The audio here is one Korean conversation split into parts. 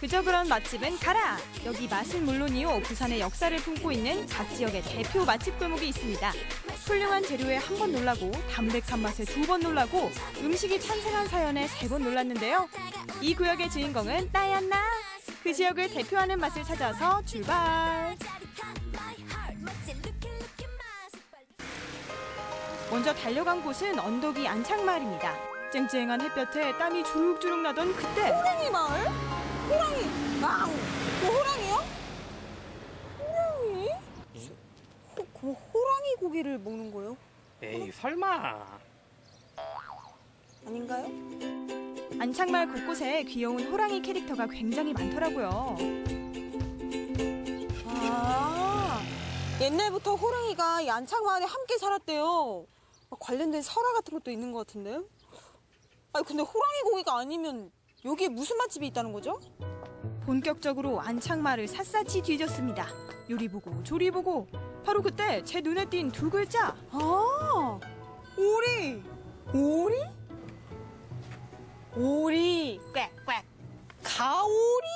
그저 그런 맛집은 가라! 여기 맛은 물론이요, 부산의 역사를 품고 있는 각 지역의 대표 맛집 골목이 있습니다. 훌륭한 재료에 한 번 놀라고 담백한 맛에 두 번 놀라고 음식이 탄생한 사연에 세 번 놀랐는데요. 이 구역의 주인공은 나였나? 그 지역을 대표하는 맛을 찾아서 출발! 먼저 달려간 곳은 언덕이 안창마을입니다. 쨍쨍한 햇볕에 땀이 주룩주룩 나던 그때 호랑이 마을? 호랑이 왕! 그 호랑이요? 호랑이? 그 호랑이 고기를 먹는 거예요? 에이 설마. 아닌가요? 안창마을 곳곳에 귀여운 호랑이 캐릭터가 굉장히 많더라고요. 아, 옛날부터 호랑이가 이 안창마을에 함께 살았대요. 막 관련된 설화 같은 것도 있는 것 같은데요? 아니 근데 호랑이 고기가 아니면 여기에 무슨 맛집이 있다는 거죠? 본격적으로 안창마을을 샅샅이 뒤졌습니다. 요리 보고 조리 보고 바로 그때 제 눈에 띈 두 글자. 아, 오리! 오리? 오리! 꽥꽥! 가오리?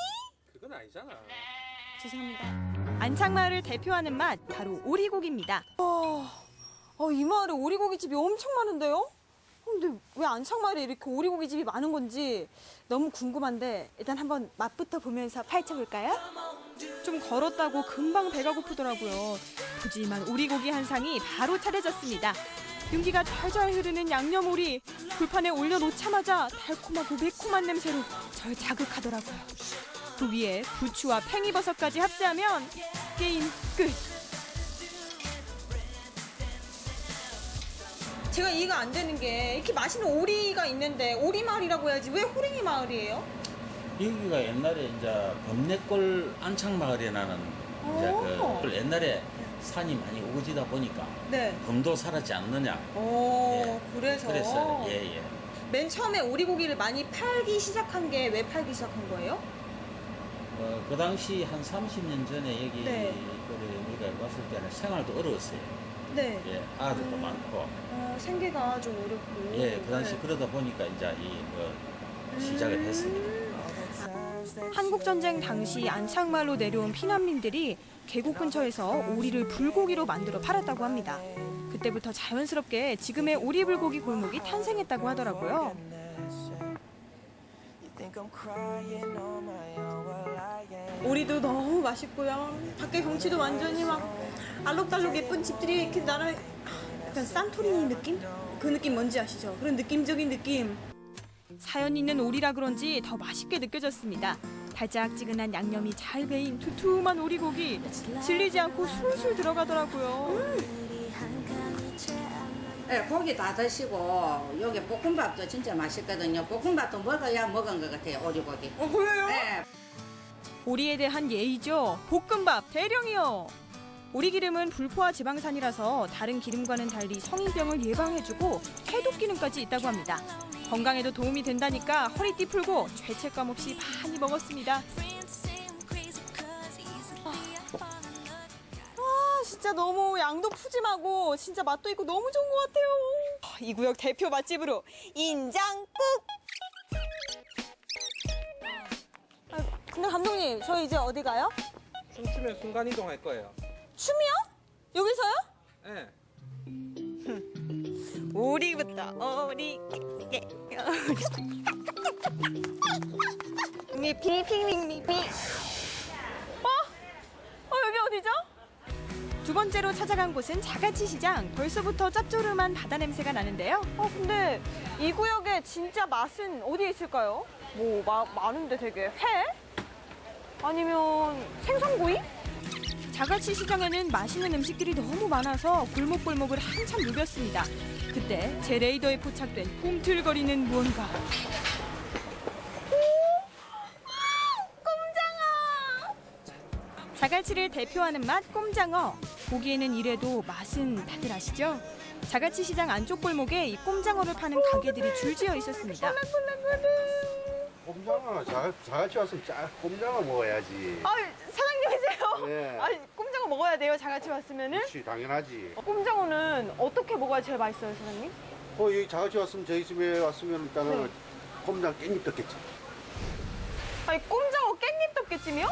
그건 아니잖아. 죄송합니다. 안창마을을 대표하는 맛 바로 오리고기입니다. 이 마을에 오리고기집이 엄청 많은데요? 근데 왜 안창마을에 이렇게 오리고기집이 많은 건지 너무 궁금한데 일단 한번 맛부터 보면서 파헤쳐볼까요? 좀 걸었다고 금방 배가 고프더라고요. 푸짐한 오리고기 한 상이 바로 차려졌습니다. 윤기가 잘 흐르는 양념오리. 불판에 올려놓자마자 달콤하고 매콤한 냄새로 절 자극하더라고요. 그 위에 부추와 팽이버섯까지 합세하면 게임 끝. 제가 이해가 안 되는 게 이렇게 맛있는 오리가 있는데 오리마을이라고 해야지 왜 호랭이 마을이에요? 여기가 옛날에 이제 범내골 안창마을이라는 이제 그 옛날에 산이 많이 우거지다 보니까 네. 범도 살았지 않느냐. 그래서 그랬어요. 예. 맨 처음에 오리고기를 많이 팔기 시작한 게 왜 팔기 시작한 거예요? 그 당시 한 30년 전에 여기 네. 우리가 왔을 때는 생활도 어려웠어요. 네. 예, 아들도 많고. 생계가 좀 어렵고. 예, 그 당시 그러다 보니까 이제 시작을 했습니다. 한국전쟁 당시 안창마을로 내려온 피난민들이 계곡 근처에서 오리를 불고기로 만들어 팔았다고 합니다. 그때부터 자연스럽게 지금의 오리불고기 골목이 탄생했다고 하더라고요. 오리도 너무 맛있고요. 밖에 경치도 완전히 막 알록달록 예쁜 집들이 이렇게 나를 약간 산토리니 느낌? 그 느낌 뭔지 아시죠? 그런 느낌적인 느낌. 사연 있는 오리라 그런지 더 맛있게 느껴졌습니다. 달짝지근한 양념이 잘 배인 두툼한 오리고기. 질리지 않고 술술 들어가더라고요. 네, 고기 다 드시고 여기 볶음밥도 진짜 맛있거든요. 볶음밥도 먹어야 먹은 것 같아요, 오리고기. 보여요? 네. 오리에 대한 예의죠. 볶음밥 대령이요. 오리기름은 불포화 지방산이라서 다른 기름과는 달리 성인병을 예방해주고 해독 기능까지 있다고 합니다. 건강에도 도움이 된다니까 허리띠 풀고 죄책감 없이 많이 먹었습니다. 진짜 너무 양도 푸짐하고 진짜 맛도 있고 너무 좋은 것 같아요. 이 구역 대표 맛집으로 인장 꾹! 근데 감독님, 저희 이제 어디 가요? 춤추면 순간 이동할 거예요. 춤이요? 여기서요? 예. 오리부터 오리 미피미미미미 여기 어디죠? 두 번째로 찾아간 곳은 자갈치 시장. 벌써부터 짭조름한 바다 냄새가 나는데요. 근데 이 구역에 진짜 맛은 어디에 있을까요? 뭐 많은데 되게 회? 아니면 생선구이? 자갈치 시장에는 맛있는 음식들이 너무 많아서 골목골목을 한참 누볐습니다. 그때 제 레이더에 포착된 꿈틀거리는 무언가. 꼼장어! 자갈치를 대표하는 맛 꼼장어. 보기에는 이래도 맛은 다들 아시죠? 자갈치 시장 안쪽 골목에 이 꼼장어를 파는 가게들이 줄지어 있었습니다. 꼼장어 자갈치 왔으면 꼼장어 먹어야지. 사장님이세요? 예. 꼼장어 먹어야 돼요, 자갈치 왔으면은? 그렇지 당연하지. 꼼장어는 어떻게 먹어야 제일 맛있어요, 사장님? 여기 자갈치 왔으면 저희 집에 왔으면 일단은 꼼장 깻잎 뜯겠지. 아니 꼼장어 깻잎 덮개찜이요?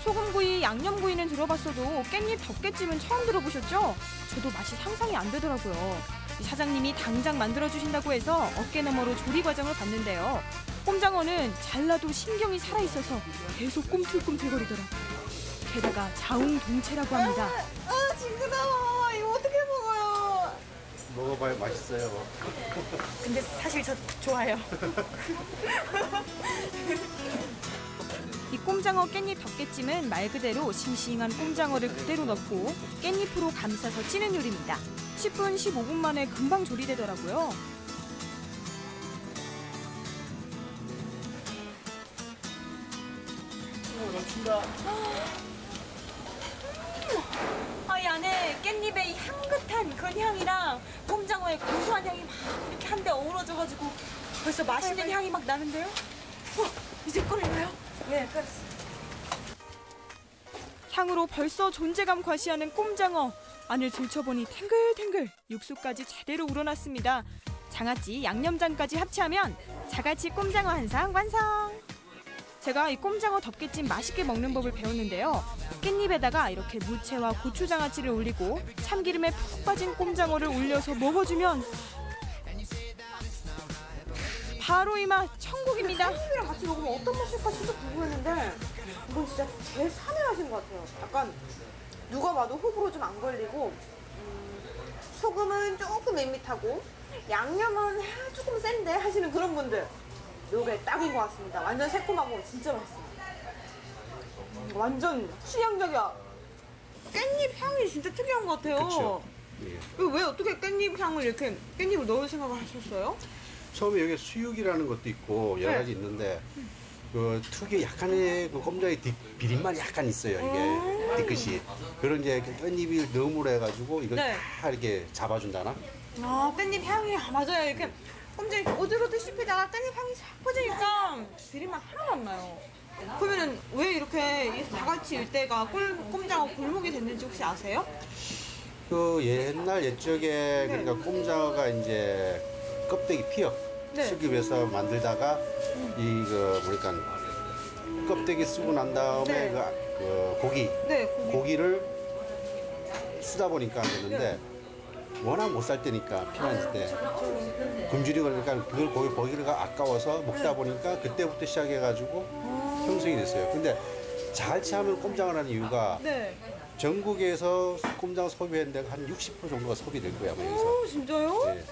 소금구이, 양념구이는 들어봤어도 깻잎 덮개찜은 처음 들어보셨죠? 저도 맛이 상상이 안 되더라고요. 이 사장님이 당장 만들어주신다고 해서 어깨너머로 조리 과정을 봤는데요. 꼼장어는 잘라도 신경이 살아있어서 계속 꿈틀꿈틀거리더라고요. 게다가 자웅동체라고 합니다. 아 징그러워. 이거 어떻게 먹어요? 먹어봐야 맛있어요. 근데 사실 저 좋아요. 이 꼼장어 깻잎 덮개찜은 말 그대로 싱싱한 꼼장어를 그대로 넣고 깻잎으로 감싸서 찌는 요리입니다. 10분, 15분 만에 금방 조리되더라고요. 이 안에 깻잎의 이 향긋한 그 향이랑 꼼장어의 고소한 향이 막 이렇게 한데 어우러져가지고 벌써 맛있는 향이 막 나는데요? 이제 끓여요? 네, 끓였어요. 향으로 벌써 존재감 과시하는 꼼장어. 안을 들춰보니 탱글탱글 육수까지 제대로 우러났습니다. 장아찌, 양념장까지 합치하면 자갈치 꼼장어 한 상 완성! 제가 이 꼼장어 덮개찜 맛있게 먹는 법을 배웠는데요. 깻잎에다가 이렇게 무채와 고추장아찌를 올리고 참기름에 푹 빠진 꼼장어를 올려서 먹어주면 바로 이 맛 천국입니다. 깻잎이랑 같이 먹으면 어떤 맛일까 진짜 궁금했는데 이건 진짜 제일 산의 맛인 것 같아요. 약간 누가 봐도 호불호 좀 안 걸리고 소금은 조금 밋밋하고 양념은 조금 센데 하시는 그런 분들 요게 딱인 것 같습니다. 완전 새콤하고 진짜 맛있어요. 완전 취향적이야. 깻잎 향이 진짜 특이한 것 같아요. 그쵸. 예. 이거 왜 어떻게 깻잎 향을 이렇게 깻잎을 넣을 생각을 하셨어요? 처음에 여기 수육이라는 것도 있고 여러 네. 가지 있는데 그 특유의 약간의 그 꼼장의 비린맛이 약간 있어요. 이게 뒤끝이. 그런 이제 깻잎이 너무로 해가지고 이걸 네. 다 이렇게 잡아준다나? 아, 깻잎 향이 맞아요. 이렇게 꼼장이 이렇게 오들오들 씹히다가 깻잎 향이 싹 퍼지니까 비린맛 하나도 안 나요. 그러면은 왜 이렇게 이 다같이 일대가 꼼장어 골목이 됐는지 혹시 아세요? 그 옛날 옛적에 그러니까 꼼장어가 이제 껍데기 피어 네. 쓰기 위해서 만들다가 이거 뭐니까 껍데기 쓰고 난 다음에 네. 그 고기 네, 고기를 쓰다 보니까 안 되는데 워낙 못 살 때니까 피난질 때 굶주리 걸리니까 그걸 고기가 아까워서 먹다 보니까 그때부터 시작해가지고 형성이 됐어요. 근데 자갈치 하면 꼼장어라는 이유가 네. 전국에서 꼼장어 소비하는 데가 한 60% 정도가 소비될 거야 아마 여기서. 오, 진짜요? 네.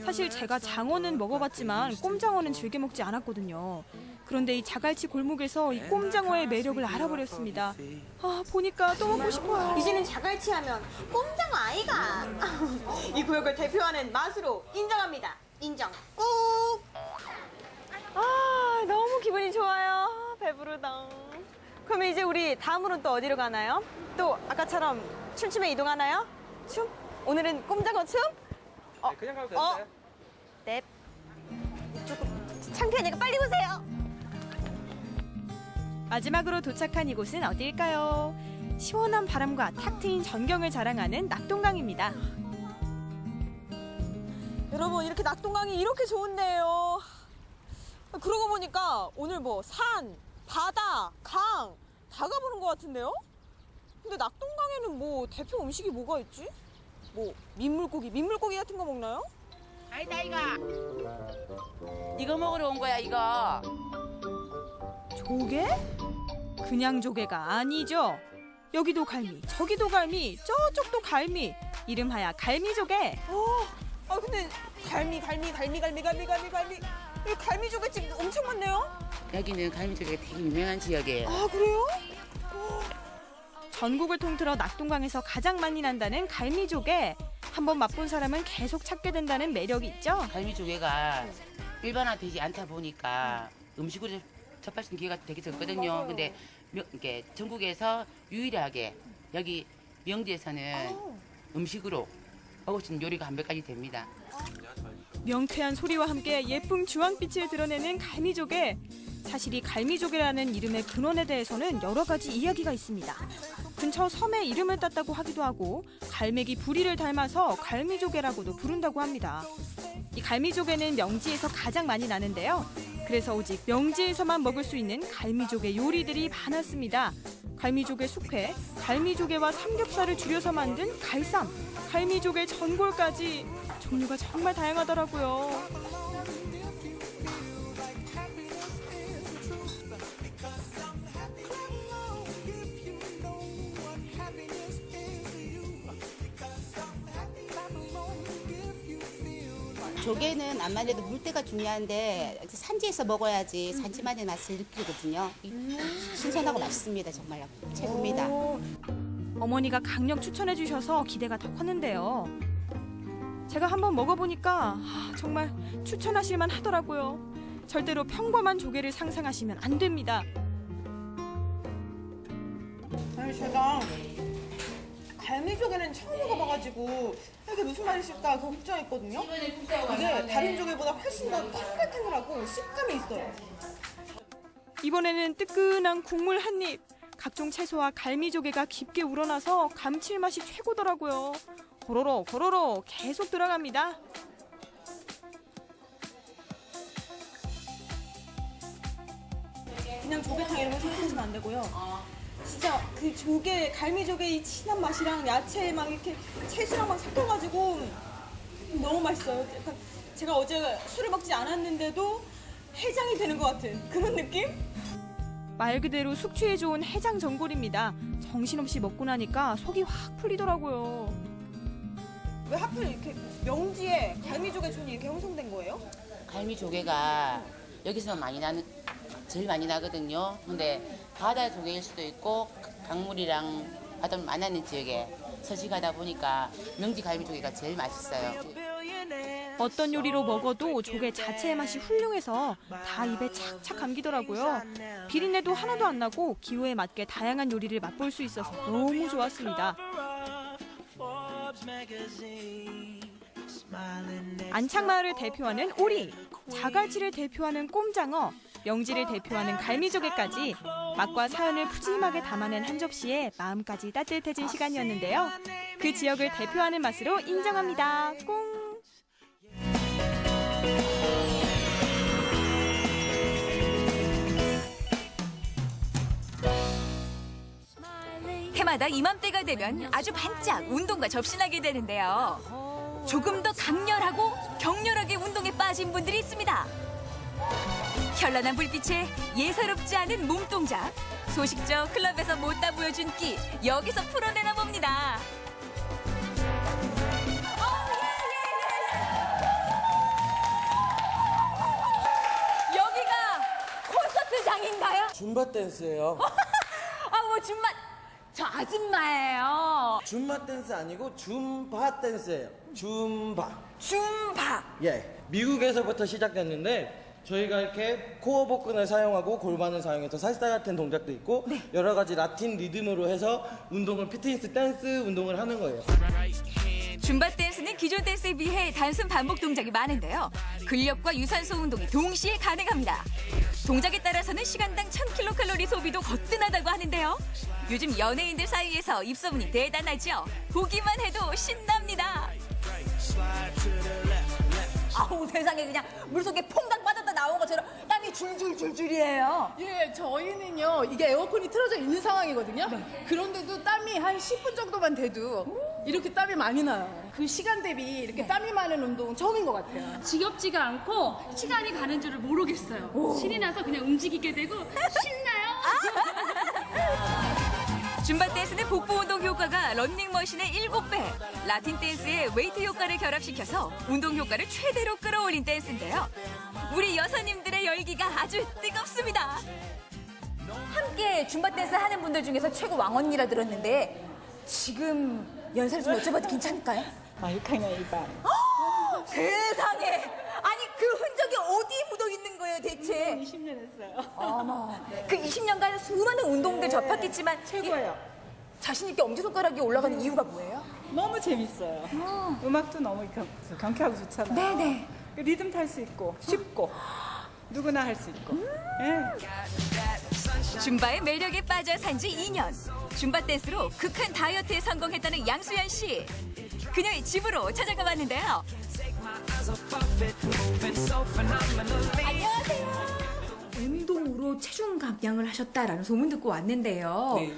사실 제가 장어는 먹어봤지만 꼼장어는 즐겨 먹지 않았거든요. 그런데 이 자갈치 골목에서 이 꼼장어의 매력을 알아버렸습니다. 아, 보니까 또 먹고 싶어요. 이제는 자갈치 하면 꼼장어 아이가 이 구역을 대표하는 맛으로 인정합니다. 인정 꾹. 아, 너무 기분이 좋아요. 배부르다. 그럼 이제 우리 다음으로는 또 어디로 가나요? 또 아까처럼 춤추며 이동하나요? 춤? 오늘은 꼼장어 춤? 네, 그냥 가도 되는데. 네. 조금 창피하니까 빨리 오세요. 마지막으로 도착한 이곳은 어디일까요? 시원한 바람과 탁 트인 전경을 자랑하는 낙동강입니다. 여러분 이렇게 낙동강이 이렇게 좋은데요. 그러고 보니까 오늘 뭐 산, 바다, 강 다 가보는 것 같은데요? 근데 낙동강에는 뭐 대표 음식이 뭐가 있지? 뭐 민물고기 같은 거 먹나요? 아니다 이거 먹으러 온 거야 이거. 조개? 그냥 조개가 아니죠. 여기도 갈미, 저기도 갈미, 저쪽도 갈미. 이름하야 갈미조개. 아 근데 갈미 이 갈미 조개집 엄청 많네요. 여기는 갈미조개가 되게 유명한 지역이에요. 아 그래요? 전국을 통틀어 낙동강에서 가장 많이 난다는 갈미조개. 한번 맛본 사람은 계속 찾게 된다는 매력이 있죠. 갈미조개가 일반화되지 않다 보니까 음식으로 접할 수 있는 기회가 되게 적거든요. 맞아요. 근데 이렇게 전국에서 유일하게 여기 명지에서는 음식으로 먹을 수 있는 요리가 한 몇 가지 됩니다. 명쾌한 소리와 함께 예쁜 주황빛을 드러내는 갈미조개. 사실 이 갈미조개라는 이름의 근원에 대해서는 여러 가지 이야기가 있습니다. 근처 섬의 이름을 땄다고 하기도 하고 갈매기 부리를 닮아서 갈미조개라고도 부른다고 합니다. 이 갈미조개는 명지에서 가장 많이 나는데요. 그래서 오직 명지에서만 먹을 수 있는 갈미조개 요리들이 많았습니다. 갈미조개 숙회, 갈미조개와 삼겹살을 줄여서 만든 갈쌈, 갈미조개 전골까지 종류가 정말 다양하더라고요. 조개는 암만 해도 물때가 중요한데 산지에서 먹어야지 산지만의 맛을 느끼거든요. 신선하고 맛있습니다. 정말 최고입니다. 어머니가 강력 추천해 주셔서 기대가 더 컸는데요. 제가 한번 먹어보니까 정말 추천하실만 하더라고요. 절대로 평범한 조개를 상상하시면 안 됩니다. 아니 제가 갈미조개는 처음 먹어봐가지고 이게 무슨 맛일까 걱정했거든요. 이게 다른 조개보다 훨씬 더 탱글탱글하고 식감이 있어요. 이번에는 뜨끈한 국물 한 입. 각종 채소와 갈미조개가 깊게 우러나서 감칠맛이 최고더라고요. 고로로 고로로 계속 들어갑니다. 그냥 조개탕 이런 거 생각하시면 안 되고요. 진짜 그 조개, 갈미조개 이 진한 맛이랑 야채 막 이렇게 채소랑 막 섞여가지고 너무 맛있어요. 약간 제가 어제 술을 먹지 않았는데도 해장이 되는 것 같은 그런 느낌? 말 그대로 숙취에 좋은 해장 전골입니다. 정신없이 먹고 나니까 속이 확 풀리더라고요. 왜 하필 이렇게 명지에 갈미조개촌이 이렇게 형성된 거예요? 갈미조개가 여기서 제일 많이 나거든요. 근데 바다 조개일 수도 있고 강물이랑 바다 만나는 지역에 서식하다 보니까 명지 갈미조개가 제일 맛있어요. 어떤 요리로 먹어도 조개 자체의 맛이 훌륭해서 다 입에 착착 감기더라고요. 비린내도 하나도 안 나고 기호에 맞게 다양한 요리를 맛볼 수 있어서 너무 좋았습니다. 안창마을을 대표하는 오리, 자갈치를 대표하는 꼼장어, 명지를 대표하는 갈미조개까지 맛과 사연을 푸짐하게 담아낸 한 접시에 마음까지 따뜻해진 시간이었는데요. 그 지역을 대표하는 맛으로 인정합니다. 꽁! 해마다 이맘때가 되면 아주 반짝 운동과 접신하게 되는데요. 조금 더 강렬하고 격렬하게 운동에 빠진 분들이 있습니다. 현란한 불빛에 예사롭지 않은 몸동작, 소식적 클럽에서 못다 보여준 끼 여기서 풀어내나 봅니다. 여기가 콘서트장인가요? 줌바 댄스예요. 뭐 줌마, 저 아줌마예요. 줌바 댄스 아니고 줌바 댄스예요. 줌바. 줌바. 예. 미국에서부터 시작됐는데 저희가 이렇게 코어 복근을 사용하고 골반을 사용해서 살사 같은 동작도 있고 여러 가지 라틴 리듬으로 해서 운동을 피트니스 댄스 운동을 하는 거예요. 줌바 댄스는 기존 댄스에 비해 단순 반복 동작이 많은데요. 근력과 유산소 운동이 동시에 가능합니다. 동작에 따라서는 시간당 1000kcal 소비도 거뜬하다고 하는데요. 요즘 연예인들 사이에서 입소문이 대단하죠. 보기만 해도 신납니다. 아우 세상에 그냥 물속에 퐁당 빠졌다 나온 것처럼 땀이 줄줄줄줄이에요. 예, 저희는요, 이게 에어컨이 틀어져 있는 상황이거든요. 그런데도 땀이 한 10분 정도만 돼도 이렇게 땀이 많이 나요. 그 시간 대비 이렇게 땀이 많은 운동은 처음인 것 같아요. 지겹지가 않고 시간이 가는 줄을 모르겠어요. 신이 나서 그냥 움직이게 되고 신나요. 줌바 댄스는 복부 운동 효과가 런닝머신의 7배, 라틴 댄스의 웨이트 효과를 결합시켜서 운동 효과를 최대로 끌어올린 댄스인데요. 우리 여사님들의 열기가 아주 뜨겁습니다. 함께 줌바 댄스 하는 분들 중에서 최고 왕언니라 들었는데 지금 연세를 좀 여쭤봐도 괜찮을까요? 6학년 1반. 세상에! 아니 그 흔적이 어디에 묻어 있는 거예요 대체? 20년 했어요. 어머, 그 20년간 수많은 운동들 접했겠지만 최고예요. 자신 있게 엄지손가락이 올라가는 이유가 뭐예요? 너무 재밌어요. 음악도 너무 경쾌하고 좋잖아요. 네네. 리듬 탈 수 있고 쉽고 누구나 할 수 있고. 예. 줌바의 매력에 빠져 산 지 2년. 줌바 댄스로 극한 다이어트에 성공했다는 양수연 씨. 그녀의 집으로 찾아가 봤는데요. 운동으로 체중 감량을 하셨다라는 소문 듣고 왔는데요. 네.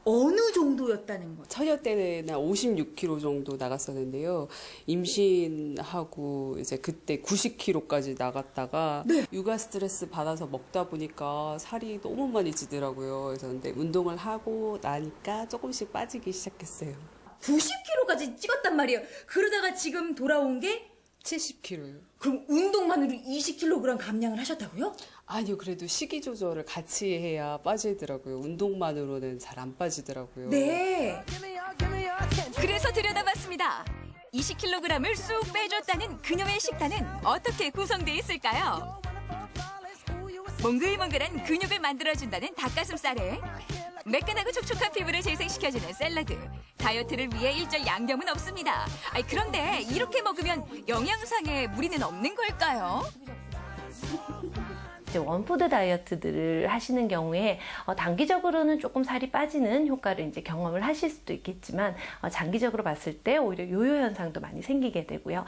어느 정도였다는 거죠? 처녀 때는 한 56kg 정도 나갔었는데요. 임신하고 이제 그때 90kg까지 나갔다가 육아 스트레스 받아서 먹다 보니까 살이 너무 많이 찌더라고요. 그래서 근데 운동을 하고 나니까 조금씩 빠지기 시작했어요. 90kg까지 찍었단 말이에요. 그러다가 지금 돌아온 게 70kg요. 그럼 운동만으로 20kg 감량을 하셨다고요? 아니요, 그래도 식이 조절을 같이 해야 빠지더라고요. 운동만으로는 잘 안 빠지더라고요. 네. 그래서 들여다봤습니다. 20kg을 쑥 빼줬다는 그녀의 식단은 어떻게 구성되어 있을까요? 몽글몽글한 근육을 만들어준다는 닭가슴살에 매끈하고 촉촉한 피부를 재생시켜주는 샐러드. 다이어트를 위해 일절 양념은 없습니다. 그런데 이렇게 먹으면 영양상에 무리는 없는 걸까요? 원푸드 다이어트들을 하시는 경우에 단기적으로는 조금 살이 빠지는 효과를 이제 경험을 하실 수도 있겠지만 장기적으로 봤을 때 오히려 요요 현상도 많이 생기게 되고요.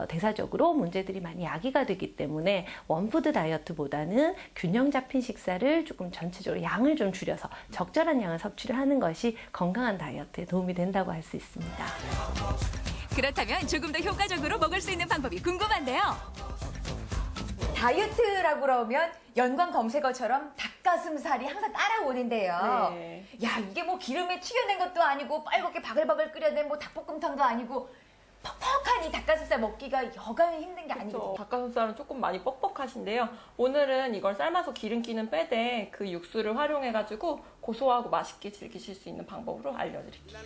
대사적으로 문제들이 많이 야기가 되기 때문에 원푸드 다이어트보다는 균형 잡힌 식사를 조금 전체적으로 양을 좀 줄여서 적절한 양을 섭취를 하는 것이 건강한 다이어트에 도움이 된다고 할 수 있습니다. 그렇다면 조금 더 효과적으로 먹을 수 있는 방법이 궁금한데요. 다이어트라고 그러면 연관 검색어처럼 닭가슴살이 항상 따라오는데요. 네. 야, 이게 뭐 기름에 튀겨낸 것도 아니고 빨갛게 바글바글 끓여낸 뭐 닭볶음탕도 아니고 퍽퍽한 이 닭가슴살 먹기가 여간히 힘든 게 아니고. 닭가슴살은 조금 많이 뻑뻑하신데요. 오늘은 이걸 삶아서 기름기는 빼되 그 육수를 활용해가지고 고소하고 맛있게 즐기실 수 있는 방법으로 알려드릴게요.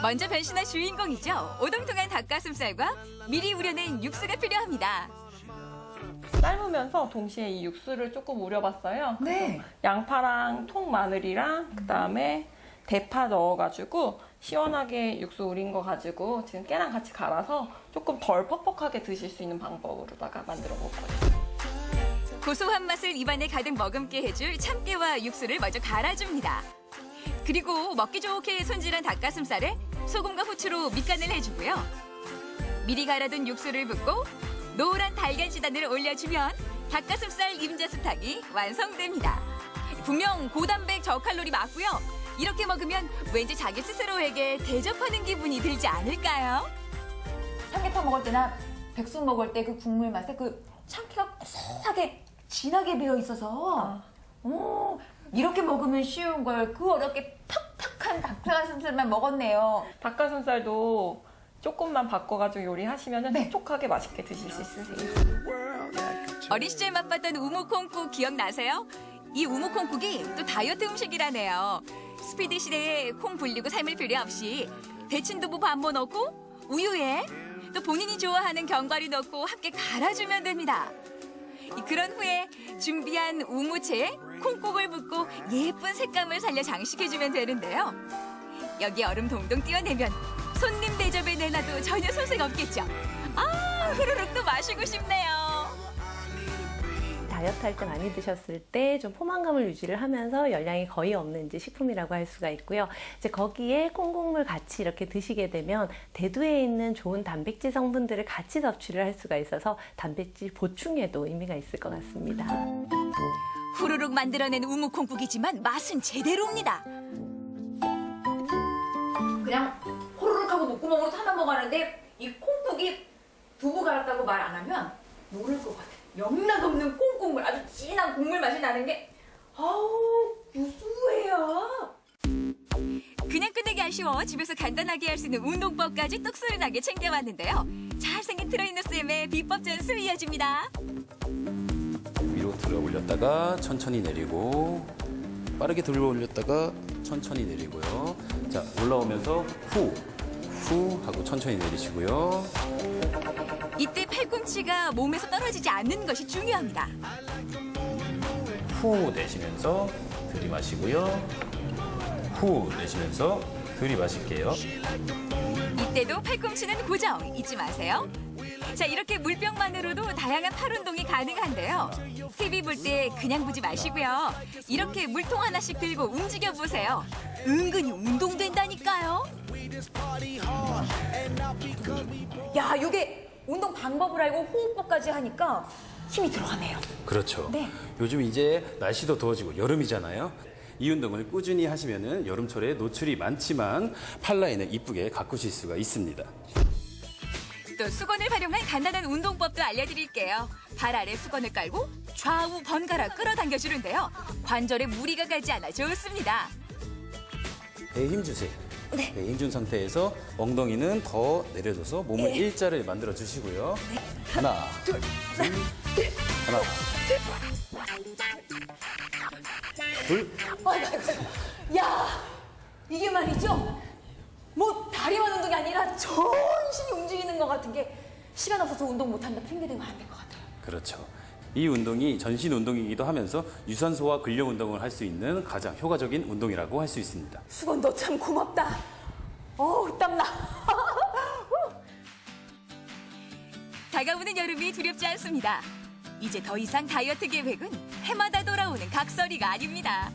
먼저 변신한 주인공이죠. 오동통한 닭가슴살과 미리 우려낸 육수가 필요합니다. 삶으면서 동시에 이 육수를 조금 우려봤어요. 네. 양파랑 통마늘이랑 그다음에 대파 넣어가지고 시원하게 육수 우린 거 가지고 지금 깨랑 같이 갈아서 조금 덜 퍽퍽하게 드실 수 있는 방법으로다가 만들어 볼 거예요. 고소한 맛을 입안에 가득 머금게 해줄 참깨와 육수를 먼저 갈아줍니다. 그리고 먹기 좋게 손질한 닭가슴살에 소금과 후추로 밑간을 해주고요. 미리 갈아둔 육수를 붓고 노란 달걀지단을 올려주면 닭가슴살 임자수탕이 완성됩니다. 분명 고단백 저칼로리 맞고요. 이렇게 먹으면 왠지 자기 스스로에게 대접하는 기분이 들지 않을까요? 삼계탕 먹을 때나 백숙 먹을 때 그 국물 맛에 그 참기가 고소하게 진하게 배어 있어서 이렇게 먹으면 쉬운 걸 그 어렵게 팍팍한 닭가슴살만 먹었네요. 닭가슴살도 조금만 바꿔가지고 요리하시면 촉촉하게 맛있게 드실 수 있으세요. 어린 시절 맛봤던 우무콩국 기억나세요? 이 우무콩국이 또 다이어트 음식이라네요. 스피드 시대에 콩 불리고 삶을 필요 없이 데친두부 반모 넣고 우유에 또 본인이 좋아하는 견과류 넣고 함께 갈아주면 됩니다. 그런 후에 준비한 우무채에 콩국을 붓고 예쁜 색감을 살려 장식해주면 되는데요. 여기 얼음 동동 띄워내면 손님 대접에 내놔도 전혀 손색 없겠죠. 후루룩 또 마시고 싶네요. 다이어트 할 때 많이 드셨을 때 좀 포만감을 유지를 하면서 열량이 거의 없는 이제 식품이라고 할 수가 있고요. 이제 거기에 콩국물 같이 이렇게 드시게 되면 대두에 있는 좋은 단백질 성분들을 같이 섭취를 할 수가 있어서 단백질 보충에도 의미가 있을 것 같습니다. 후루룩 만들어낸 우무콩국이지만 맛은 제대로입니다. 그냥 호로록 하고 목구멍으로 타만 먹었는데 이 콩국이 두부 갈았다고 말 안 하면 모를 것 같아. 영락없는 콩국물, 아주 진한 국물 맛이 나는 게 구수해요. 그냥 끝내기 아쉬워 집에서 간단하게 할 수 있는 운동법까지 똑소리나게 챙겨왔는데요. 잘생긴 트레이너 쌤의 비법 전수 이어집니다. 위로 들어 올렸다가 천천히 내리고 빠르게 들어 올렸다가 천천히 내리고요. 자, 올라오면서 후 하고 천천히 내리시고요. 이때 팔꿈치가 몸에서 떨어지지 않는 것이 중요합니다. 후 내쉬면서 들이마시고요. 후 내쉬면서 들이마실게요. 이때도 팔꿈치는 고정 잊지 마세요. 자, 이렇게 물병만으로도 다양한 팔 운동이 가능한데요. TV 볼 때 그냥 보지 마시고요. 이렇게 물통 하나씩 들고 움직여 보세요. 은근히 운동된다니까요. 야, 이게 운동 방법을 알고 호흡법까지 하니까 힘이 들어가네요. 그렇죠. 네. 요즘 이제 날씨도 더워지고 여름이잖아요. 이 운동을 꾸준히 하시면은 여름철에 노출이 많지만 팔 라인을 이쁘게 가꾸실 수가 있습니다. 또 수건을 활용한 간단한 운동법도 알려드릴게요. 발 아래 수건을 깔고 좌우 번갈아 끌어당겨 주는데요. 관절에 무리가 가지 않아 좋습니다. 배에 힘 주세요. 배에 힘 준 상태에서 엉덩이는 더 내려줘서 몸을 일자를 만들어 주시고요. 하나, 둘, 하나, 둘. 야, 이게 말이죠. 뭐 다리만 운동이 아니라 전신이 움직이는 것 같은 게 시간 없어서 운동 못한다 핑계대면 안 될 것 같아요. 그렇죠. 이 운동이 전신 운동이기도 하면서 유산소와 근력 운동을 할 수 있는 가장 효과적인 운동이라고 할 수 있습니다. 수건 너 참 고맙다. 어우, 땀나. 다가오는 여름이 두렵지 않습니다. 이제 더 이상 다이어트 계획은 해마다 돌아오는 각설이가 아닙니다.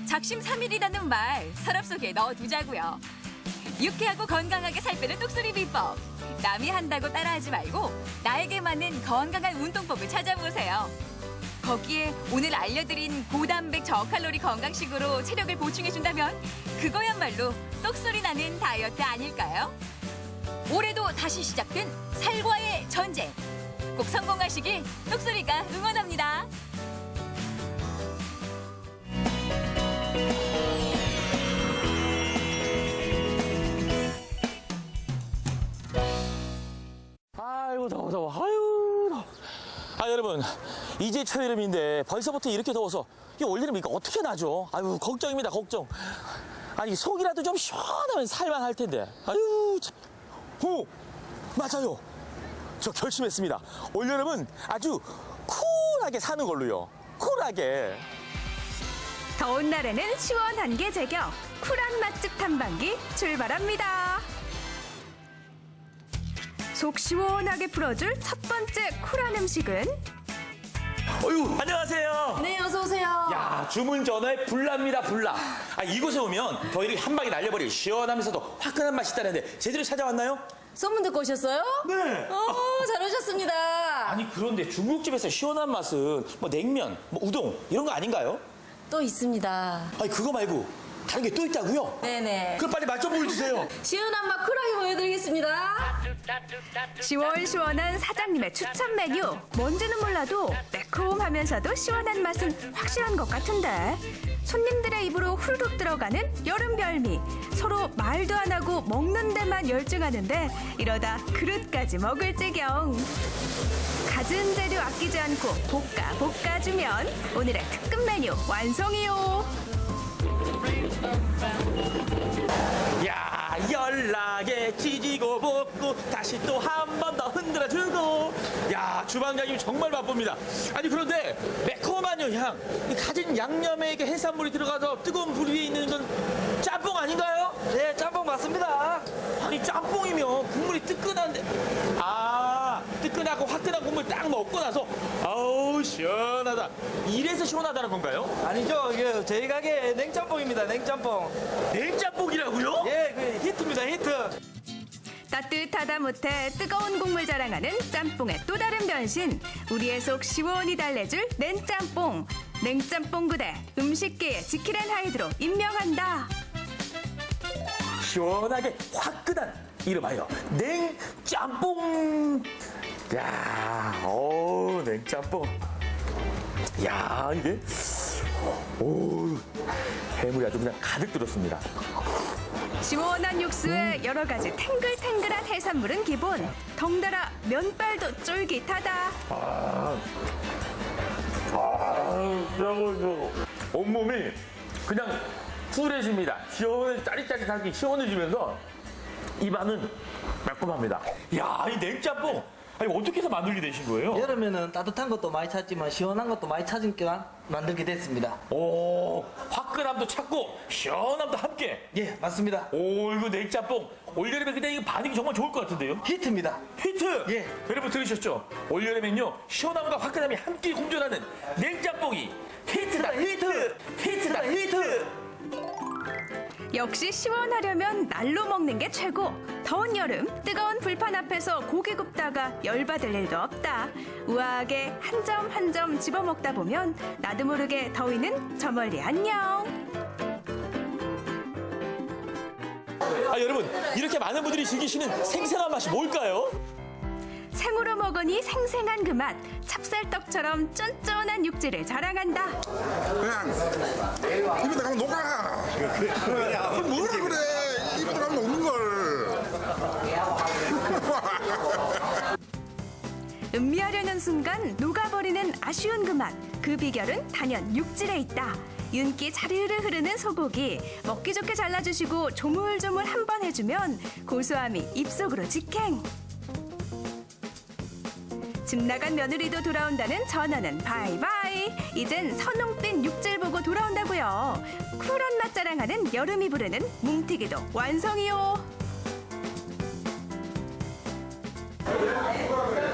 작심 3일이라는 말 서랍 속에 넣어두자고요. 유쾌하고 건강하게 살 빼는 똑소리 비법. 남이 한다고 따라하지 말고 나에게 맞는 건강한 운동법을 찾아보세요. 거기에 오늘 알려드린 고단백 저칼로리 건강식으로 체력을 보충해준다면 그거야말로 똑소리 나는 다이어트 아닐까요? 올해도 다시 시작된 살과의 전쟁. 꼭 성공하시길 똑소리가 응원합니다. 아이고 더워. 아유 더워. 아 여러분 이제 초여름인데 벌써부터 이렇게 더워서 이 올여름 이거 어떻게 나죠? 아유 걱정입니다 걱정. 아니 속이라도 좀 시원하면 살만할 텐데. 아유 참. 오 맞아요. 저 결심했습니다. 올여름은 아주 쿨하게 사는 걸로요. 쿨하게. 더운 날에는 시원한 게 제격. 쿨한 맛집 탐방기 출발합니다. 속 시원하게 풀어줄 첫 번째 쿨한 음식은 어유 안녕하세요. 네, 어서 오세요. 야 주문 전화에 불납니다 불나. 아 이곳에 오면 더위를 한 방에 날려버릴 시원하면서도 화끈한 맛이 있다는데 제대로 찾아왔나요? 소문 듣고 오셨어요? 네. 잘 오셨습니다. 아니 그런데 중국집에서 시원한 맛은 뭐 냉면, 뭐 우동 이런 거 아닌가요? 또 있습니다. 아니 그거 말고 다른 게 또 있다고요? 네네. 그럼 빨리 맛 좀 보여주세요. 시원한 맛 쿨하게 보여드리겠습니다. 시원시원한 사장님의 추천 메뉴. 뭔지는 몰라도 매콤하면서도 시원한 맛은 확실한 것 같은데 손님들의 입으로 후루룩 들어가는 여름 별미. 서로 말도 안 하고 먹는 데만 열중하는데 이러다 그릇까지 먹을 지경. 갖은 재료 아끼지 않고 볶아주면 오늘의 특급 메뉴 완성이요. 야 연락에 찢고 볶고 다시 또 한 번 더 흔들어주고. 야 주방장님 정말 바쁩니다. 아니 그런데 매콤한 향, 이 가진 양념에 이게 해산물이 들어가서 뜨거운 불 위에 있는 건 짬뽕 아닌가요? 네 짬뽕 맞습니다. 아니 짬뽕이면 국물이 뜨끈한데 뜨끈하고 화끈한 국물 딱 먹고 나서 아우 시원하다. 이래서 시원하다는 건가요? 아니죠. 이게 저희 가게 냉짬뽕입니다. 냉짬뽕. 냉짬뽕이라고요? 예, 그 히트입니다. 히트. 따뜻하다 못해 뜨거운 국물 자랑하는 짬뽕의 또 다른 변신. 우리의 속 시원히 달래줄 냉짬뽕. 냉짬뽕 그대 음식계의 지킬앤 하이드로 임명한다. 시원하게 화끈한 이름하여 냉짬뽕. 야, 냉짬뽕. 야, 이게 해물이 아주 그냥 가득 들었습니다. 시원한 육수에 여러 가지 탱글탱글한 해산물은 기본. 덩달아 면발도 쫄깃하다. 온몸이 그냥 쿨해집니다. 짜릿짜릿하게 시원해지면서 입안은 매콤합니다. 야, 이 냉짬뽕 아니 어떻게 해서 만들게 되신 거예요? 여름에는 따뜻한 것도 많이 찾지만 시원한 것도 많이 찾으니까 만들게 됐습니다. 오, 화끈함도 찾고 시원함도 함께. 예, 맞습니다. 오, 이거 냉짬뽕 올여름에 그냥 이거 반응이 정말 좋을 것 같은데요? 히트입니다. 히트! 예. 여러분 들으셨죠? 올여름엔요 시원함과 화끈함이 함께 공존하는 냉짬뽕이 히트다 히트! 히트다 히트! 역시 시원하려면 날로 먹는 게 최고. 더운 여름 뜨거운 불판 앞에서 고기 굽다가 열받을 일도 없다. 우아하게 한 점 한 점 집어 먹다 보면 나도 모르게 더위는 저 멀리 안녕. 아 여러분 이렇게 많은 분들이 즐기시는 생생한 맛이 뭘까요? 생으로 먹으니 생생한 그 맛. 찹쌀떡처럼 쫀쫀한 육질을 자랑한다. 그냥 입에다 가면 녹아. 뭐라 그래? 입에다 가면 녹는 걸. 음미하려는 순간 녹아버리는 아쉬운 그 맛. 그 비결은 단연 육질에 있다. 윤기 자르르 흐르는 소고기 먹기 좋게 잘라주시고 조물조물 한 번 해주면 고소함이 입속으로 직행. 집 나간 며느리도 돌아온다는 전화는 바이바이. 이젠 선홍빛 육질 보고 돌아온다고요. 쿨한 맛 자랑하는 여름이 부르는 뭉티기도 완성이요.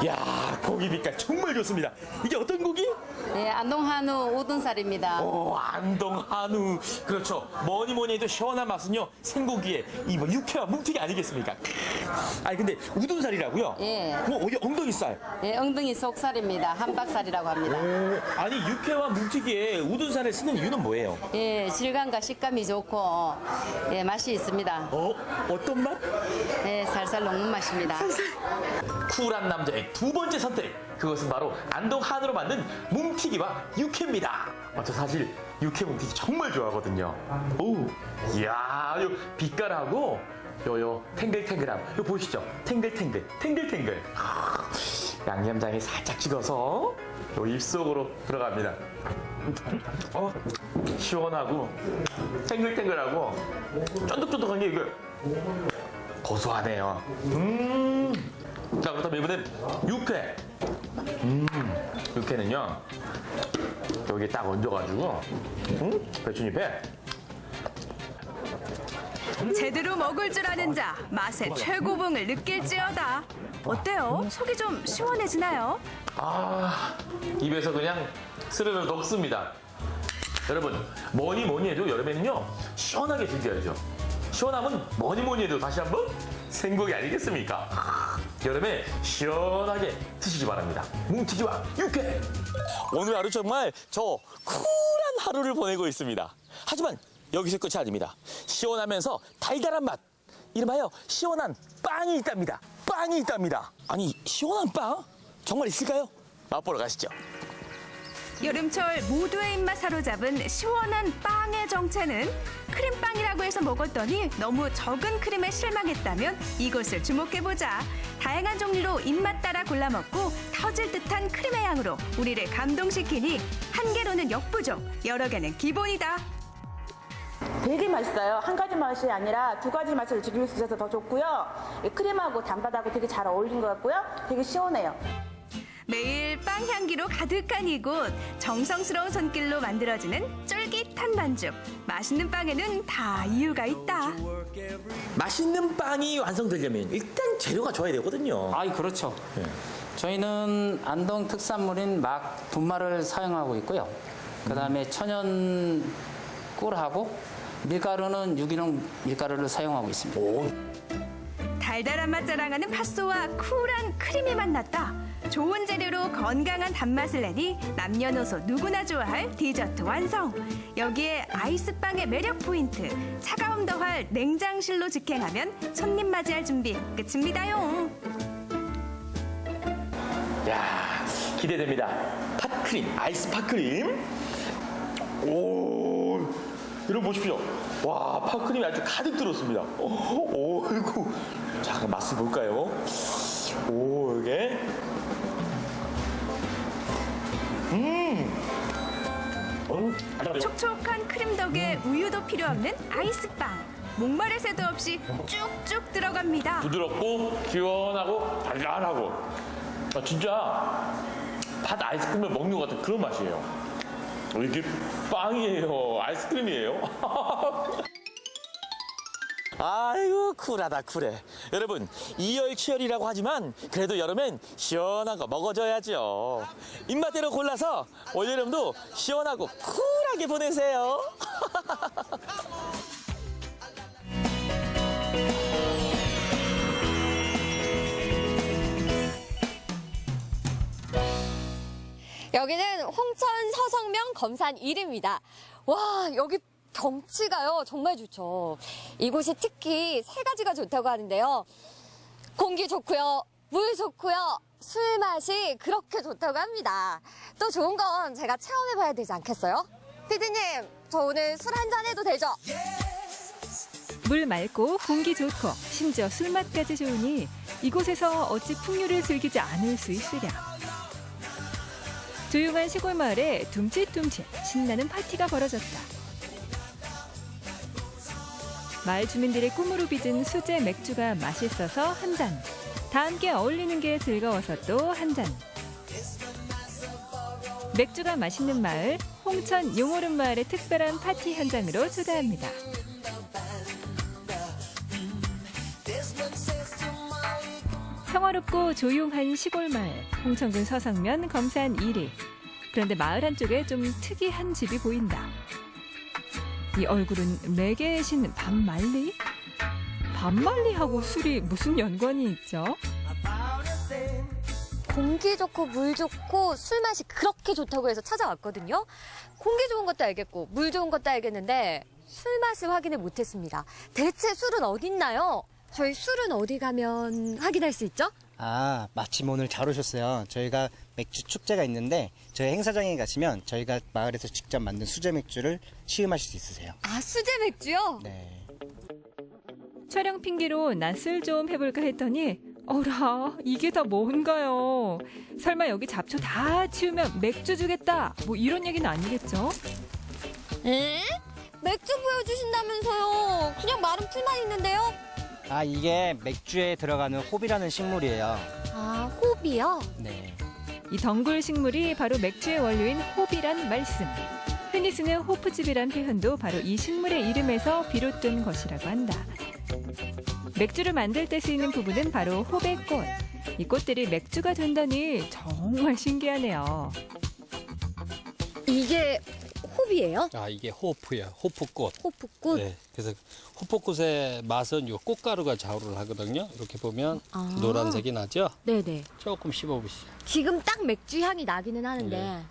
야 고기 빛깔 정말 좋습니다. 이게 어떤 고기? 네, 안동 한우 우둔살입니다. 오 안동 한우 그렇죠. 뭐니 해도 시원한 맛은요 생고기에 이 뭐 육회와 뭉티기 아니겠습니까? 아니 근데 우둔살이라고요? 예. 뭐 어디 엉덩이살? 예, 엉덩이 속살입니다. 함박살이라고 합니다. 오, 아니 육회와 뭉티기에 우둔살을 쓰는 이유는 뭐예요? 예, 질감과 식감이 좋고 예, 맛이 있습니다. 어떤 맛? 예, 살살 녹는 맛입니다. 쿨한 남자의 두 번째 선택 그것은 바로 안동 한우로 만든 뭉티기와 육회입니다. 저 사실 육회 뭉티기 정말 좋아하거든요. 오, 이야, 요 빛깔하고 요 탱글탱글함, 요 보시죠? 탱글탱글. 양념장에 살짝 찍어서 요 입속으로 들어갑니다. 시원하고 탱글탱글하고 쫀득쫀득한 게 이거 고소하네요. 자, 그렇다면 이번엔 육회. 육회는요, 여기에 딱 얹어가지고, 배추잎에. 제대로 먹을 줄 아는 자 맛의 최고봉을 느낄지어다. 어때요? 속이 좀 시원해지나요? 아, 입에서 그냥 스르르 녹습니다. 여러분, 뭐니 해도 여름에는요, 시원하게 즐겨야죠. 시원함은 뭐니 해도 다시 한번 생고기 아니겠습니까? 여름에 시원하게 드시기 바랍니다. 뭉티기와 육회. 오늘 하루 정말 저 쿨한 하루를 보내고 있습니다. 하지만 여기서 끝이 아닙니다. 시원하면서 달달한 맛. 이름하여 시원한 빵이 있답니다. 빵이 있답니다. 아니 시원한 빵? 정말 있을까요? 맛보러 가시죠. 여름철 모두의 입맛 사로잡은 시원한 빵의 정체는 크림빵이라고 해서 먹었더니 너무 적은 크림에 실망했다면 이곳을 주목해보자. 다양한 종류로 입맛 따라 골라 먹고 터질 듯한 크림의 양으로 우리를 감동시키니 한 개로는 역부족, 여러 개는 기본이다. 되게 맛있어요. 한 가지 맛이 아니라 두 가지 맛을 즐길 수 있어서 더 좋고요. 크림하고 단바닥하고 되게 잘 어울린 것 같고요. 되게 시원해요. 매일 빵 향기로 가득한 이곳, 정성스러운 손길로 만들어지는 쫄깃한 반죽. 맛있는 빵에는 다 이유가 있다. 맛있는 빵이 완성되려면 일단 재료가 좋아야 되거든요. 아이 그렇죠. 저희는 안동 특산물인 막 분말을 사용하고 있고요. 그다음에 천연 꿀하고 밀가루는 유기농 밀가루를 사용하고 있습니다. 달달한 맛 자랑하는 팥소와 쿨한 크림이 만났다. 좋은 재료로 건강한 단맛을 내니 남녀노소 누구나 좋아할 디저트 완성. 여기에 아이스빵의 매력 포인트, 차가움 더할 냉장실로 직행하면 손님 맞이할 준비 끝입니다용. 야 기대됩니다. 팥크림, 아이스 팥크림. 오, 여러분 보십시오. 와, 팥크림이 아주 가득 들었습니다. 오이고. 자, 그럼 맛을 볼까요? 오, 이게. 촉촉한 크림 덕에 우유도 필요 없는 아이스빵. 목마를 새도 없이 쭉쭉 들어갑니다. 부드럽고 시원하고 달달하고 아, 진짜 팥 아이스크림을 먹는 것 같은 그런 맛이에요. 이게 빵이에요? 아이스크림이에요? 아이고 쿨하다 쿨해. 여러분 이열치열이라고 하지만 그래도 여름엔 시원한 거 먹어줘야죠. 입맛대로 골라서 올여름도 시원하고 쿨하게 보내세요. 여기는 홍천 서성명 검산 1입니다. 와, 여기 경치가요, 정말 좋죠. 이곳이 특히 세 가지가 좋다고 하는데요. 공기 좋고요, 물 좋고요, 술 맛이 그렇게 좋다고 합니다. 또 좋은 건 제가 체험해봐야 되지 않겠어요? 피디님, 저 오늘 술 한잔 해도 되죠? 물 맑고 공기 좋고 심지어 술맛까지 좋으니 이곳에서 어찌 풍류를 즐기지 않을 수 있으랴. 조용한 시골 마을에 둠칫둠칫 신나는 파티가 벌어졌다. 마을 주민들의 꿈으로 빚은 수제 맥주가 맛있어서 한 잔. 다 함께 어울리는 게 즐거워서 또 한 잔. 맥주가 맛있는 마을, 홍천 용오름 마을의 특별한 파티 현장으로 초대합니다. 평화롭고 조용한 시골 마을, 홍천군 서성면 검산 1위. 그런데 마을 한쪽에 좀 특이한 집이 보인다. 이 얼굴은 매개의 신 반말리? 반말리하고 술이 무슨 연관이 있죠? 공기 좋고 물 좋고 술 맛이 그렇게 좋다고 해서 찾아왔거든요. 공기 좋은 것도 알겠고 물 좋은 것도 알겠는데 술 맛을 확인을 못했습니다. 대체 술은 어디 있나요? 저희 술은 어디 가면 확인할 수 있죠? 아, 마침 오늘 잘 오셨어요. 저희가 맥주 축제가 있는데 저희 행사장에 가시면 저희가 마을에서 직접 만든 수제 맥주를 시음하실 수 있으세요. 아, 수제 맥주요? 네. 촬영 핑계로 낯을 좀 해볼까 했더니 어라, 이게 다 뭔가요? 설마 여기 잡초 다 치우면 맥주 주겠다, 뭐 이런 얘기는 아니겠죠? 에? 맥주 보여주신다면서요? 그냥 마른 풀만 있는데요? 아, 이게 맥주에 들어가는 홉이라는 식물이에요. 아, 홉이요? 네. 이 덩굴 식물이 바로 맥주의 원료인 홉이란 말씀. 흔히 쓰는 호프즙이란 표현도 바로 이 식물의 이름에서 비롯된 것이라고 한다. 맥주를 만들 때 쓰이는 부분은 바로 홉의 꽃. 이 꽃들이 맥주가 된다니 정말 신기하네요. 이게 홉이에요? 아, 이게 호프야. 호프꽃. 호프꽃? 네. 그래서 호프꽃의 맛은 요 꽃가루가 좌우를 하거든요. 이렇게 보면 아. 노란색이 나죠? 네네. 조금 씹어보시죠. 지금 딱 맥주 향이 나기는 하는데. 네.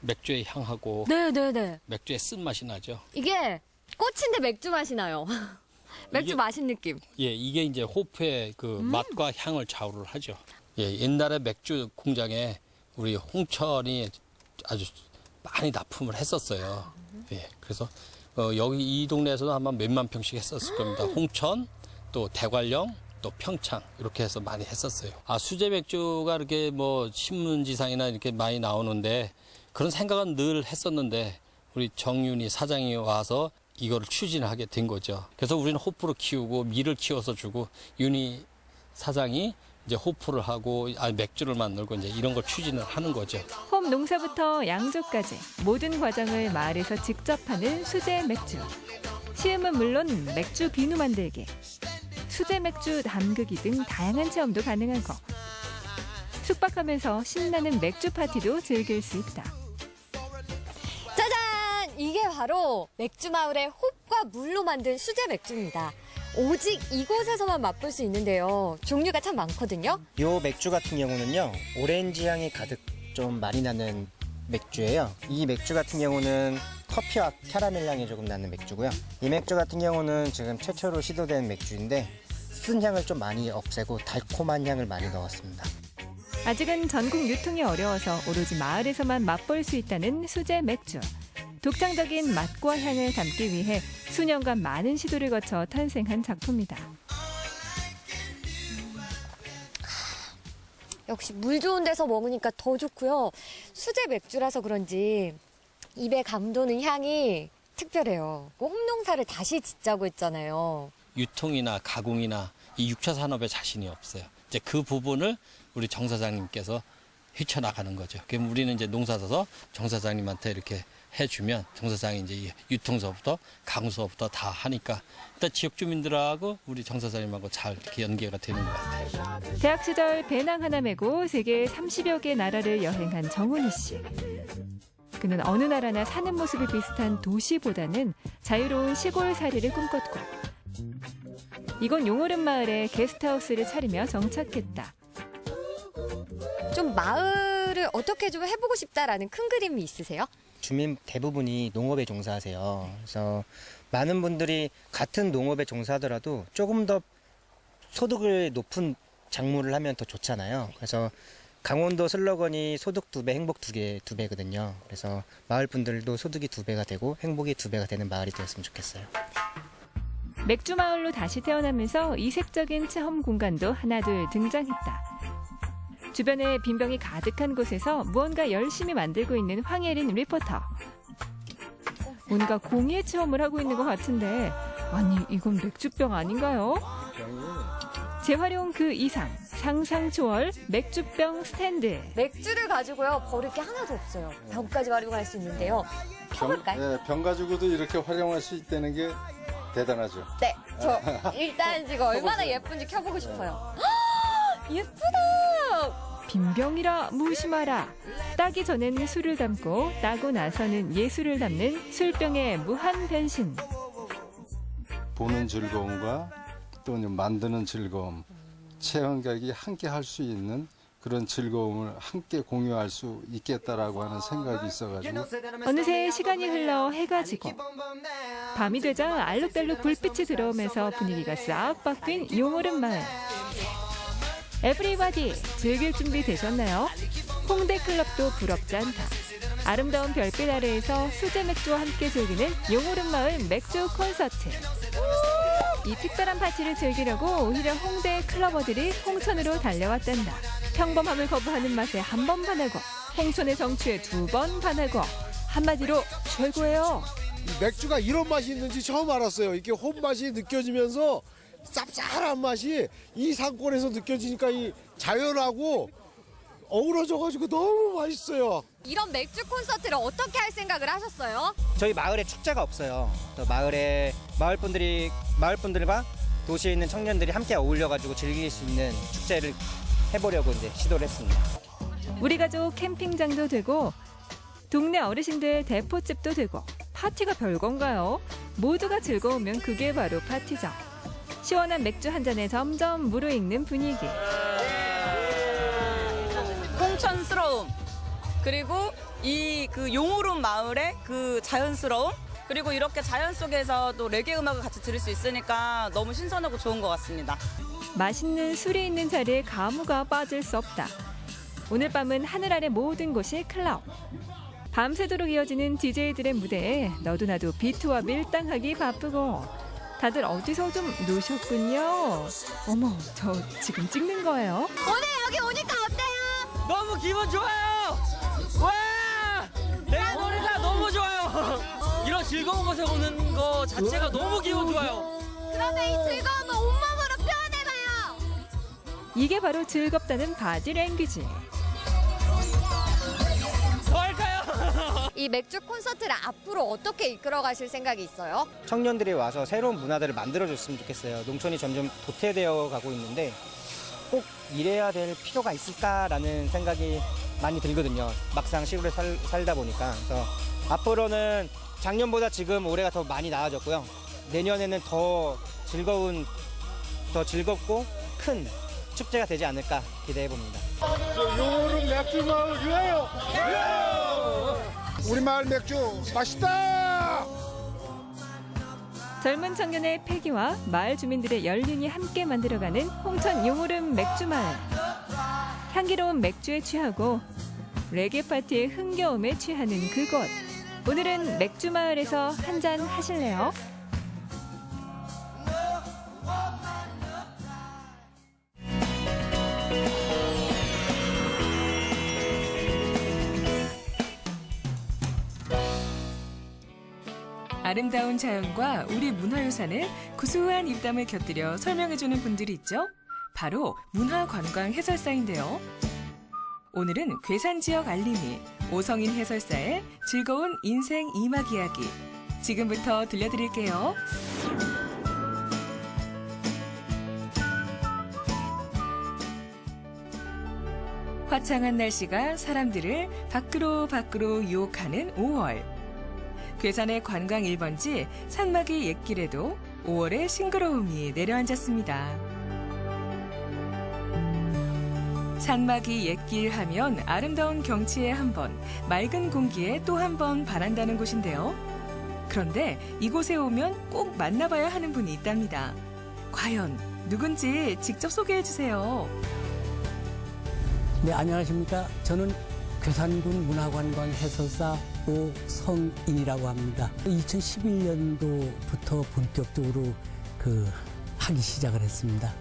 맥주의 향하고 네네네. 맥주의 쓴맛이 나죠. 이게 꽃인데 맥주 맛이 나요. 맥주 이게- 마신 느낌. 예, 이게 이제 호프의 그 맛과 향을 좌우를 하죠. 예, 옛날에 맥주 공장에 우리 홍천이 아주 많이 납품을 했었어요. 예, 그래서 여기 이 동네에서도 아마 몇만 평씩 했었을 겁니다. 홍천, 또 대관령, 또 평창 이렇게 해서 많이 했었어요. 아, 수제 맥주가 이렇게 뭐 신문지상이나 이렇게 많이 나오는데 그런 생각은 늘 했었는데 우리 정윤희 사장이 와서 이거를 추진하게 된 거죠. 그래서 우리는 호프를 키우고 밀을 키워서 주고 윤희 사장이 이제 호프를 하고 맥주를 만들고 이제 이런 걸 추진을 하는 거죠. 홈 농사부터 양조까지 모든 과정을 마을에서 직접 하는 수제 맥주. 시음은 물론 맥주 비누 만들기, 수제 맥주 담그기 등 다양한 체험도 가능하고 숙박하면서 신나는 맥주 파티도 즐길 수 있다. 짜잔! 이게 바로 맥주 마을의 홉과 물로 만든 수제 맥주입니다. 오직 이곳에서만 맛볼 수 있는데요. 종류가 참 많거든요. 요 맥주 같은 경우는요, 오렌지 향이 가득 좀 많이 나는 맥주예요. 이 맥주 같은 경우는 커피와 캐러멜 향이 조금 나는 맥주고요. 이 맥주 같은 경우는 지금 최초로 시도된 맥주인데 쓴 향을 좀 많이 없애고 달콤한 향을 많이 넣었습니다. 아직은 전국 유통이 어려워서 오로지 마을에서만 맛볼 수 있다는 수제 맥주. 독창적인 맛과 향을 담기 위해 수년간 많은 시도를 거쳐 탄생한 작품이다. 역시 물 좋은 데서 먹으니까 더 좋고요. 수제 맥주라서 그런지 입에 감도는 향이 특별해요. 홈농사를 다시 짓자고 했잖아요. 유통이나 가공이나 이 6차 산업에 자신이 없어요. 이제 그 부분을 우리 정 사장님께서 헤쳐나가는 거죠. 그럼 우리는 이제 농사져서 정 사장님한테 이렇게 해주면 정 사장이 이제 유통서부터 가공서부터 다 하니까 일단 지역 주민들하고 우리 정 사장님하고 잘 이렇게 연계가 되는 것 같아요. 대학 시절 배낭 하나 메고 세계 30여 개 나라를 여행한 정훈이 씨. 그는 어느 나라나 사는 모습이 비슷한 도시보다는 자유로운 시골 살이를 꿈꿨고 이곳 용오름 마을에 게스트하우스를 차리며 정착했다. 좀 마을을 어떻게 좀 해보고 싶다라는 큰 그림이 있으세요? 주민 대부분이 농업에 종사하세요. 그래서 많은 분들이 같은 농업에 종사하더라도 조금 더 소득을 높은 작물을 하면 더 좋잖아요. 그래서 강원도 슬로건이 소득 2배, 행복 2배거든요. 그래서 마을 분들도 소득이 2배가 되고 행복이 2배가 되는 마을이 되었으면 좋겠어요. 맥주 마을로 다시 태어나면서 이색적인 체험 공간도 하나둘 등장했다. 주변에 빈병이 가득한 곳에서 무언가 열심히 만들고 있는 황예린 리포터. 뭔가 공예 체험을 하고 있는 것 같은데 아니 이건 맥주병 아닌가요? 재활용 그 이상 상상 초월 맥주병 스탠드. 맥주를 가지고요 버릴 게 하나도 없어요. 병까지 활용할 수 있는데요. 펴볼까요? 병 가지고도 이렇게 활용할 수 있다는 게 대단하죠. 네, 저 일단 지금 얼마나 예쁜지 켜보고 싶어요. 예쁘다. 빈병이라 무심하라. 따기 전엔 술을 담고 따고 나서는 예술을 담는 술병의 무한 변신. 보는 즐거움과 또 만드는 즐거움, 체험객이 함께 할 수 있는 그런 즐거움을 함께 공유할 수 있겠다라고 하는 생각이 있어가지고 어느새 시간이 흘러 해가 지고 밤이 되자 알록달록 불빛이 들어오면서 분위기가 싹 바뀐 용오름 마을. 에브리바디 즐길 준비 되셨나요? 홍대 클럽도 부럽지 않다. 아름다운 별빛 아래에서 수제 맥주와 함께 즐기는 용오름 마을 맥주 콘서트. 이 특별한 파티를 즐기려고 오히려 홍대 클러버들이 홍천으로 달려왔단다. 평범함을 거부하는 맛에 한 번 반하고 홍천의 정취에 2번 반하고 한마디로 최고예요. 맥주가 이런 맛이 있는지 처음 알았어요. 이렇게 홈맛이 느껴지면서 쌉쌀한 맛이 이 상권에서 느껴지니까 이 자연하고 어우러져가지고 너무 맛있어요. 이런 맥주 콘서트를 어떻게 할 생각을 하셨어요? 저희 마을에 축제가 없어요. 또 마을 분들과 도시에 있는 청년들이 함께 어울려가지고 즐길 수 있는 축제를 해보려고 이제 시도를 했습니다. 우리 가족 캠핑장도 되고 동네 어르신들 대포집도 되고 파티가 별건가요? 모두가 즐거우면 그게 바로 파티죠. 시원한 맥주 한 잔에 점점 무르익는 분위기. 홍천스러움, 그리고 이 그 용오름 마을의 그 자연스러움, 그리고 이렇게 자연 속에서 또 레게 음악을 같이 들을 수 있으니까 너무 신선하고 좋은 것 같습니다. 맛있는 술이 있는 자리에 가무가 빠질 수 없다. 오늘 밤은 하늘 아래 모든 곳이 클럽. 밤새도록 이어지는 DJ들의 무대에 너도 나도 비트와 밀당하기 바쁘고 다들 어디서 좀 노셨군요. 어머, 저 지금 찍는 거예요? 오늘 여기 오니까 어때요? 너무 기분 좋아요. 와, 내 노래가 너무 좋아요. 이런 즐거운 곳에 오는 거 자체가 너무 기분 좋아요. 그러면 이 즐거움을 온몸으로 표현해봐요. 이게 바로 즐겁다는 바디 랭귀지. 더 할까요? 이 맥주 콘서트를 앞으로 어떻게 이끌어가실 생각이 있어요? 청년들이 와서 새로운 문화들을 만들어줬으면 좋겠어요. 농촌이 점점 도태되어 가고 있는데 꼭 이래야 될 필요가 있을까라는 생각이 많이 들거든요. 막상 시골에 살다 보니까. 그래서 앞으로는 작년보다 지금 올해가 더 많이 나아졌고요. 내년에는 더 즐겁고 큰 축제가 되지 않을까 기대해 봅니다. 용오름 맥주 마을 유해요. 우리 마을 맥주 맛있다. 젊은 청년의 패기와 마을 주민들의 연륜이 함께 만들어가는 홍천 용오름 맥주 마을. 향기로운 맥주에 취하고 레게 파티의 흥겨움에 취하는 그곳. 오늘은 맥주 마을에서 한잔 하실래요? 아름다운 자연과 우리 문화유산을 구수한 입담을 곁들여 설명해주는 분들이 있죠. 바로 문화관광 해설사인데요. 오늘은 괴산 지역 알림이 오성인 해설사의 즐거운 인생 2막 이야기. 지금부터 들려드릴게요. 화창한 날씨가 사람들을 밖으로 유혹하는 5월. 괴산의 관광 1번지 산막이 옛길에도 5월의 싱그러움이 내려앉았습니다. 산막이 옛길 하면 아름다운 경치에 한 번, 맑은 공기에 또 한 번 반한다는 곳인데요. 그런데 이곳에 오면 꼭 만나봐야 하는 분이 있답니다. 과연 누군지 직접 소개해 주세요. 네, 안녕하십니까. 저는 괴산군 문화관광 해설사 오성인이라고 합니다. 2011년도부터 본격적으로 하기 시작을 했습니다.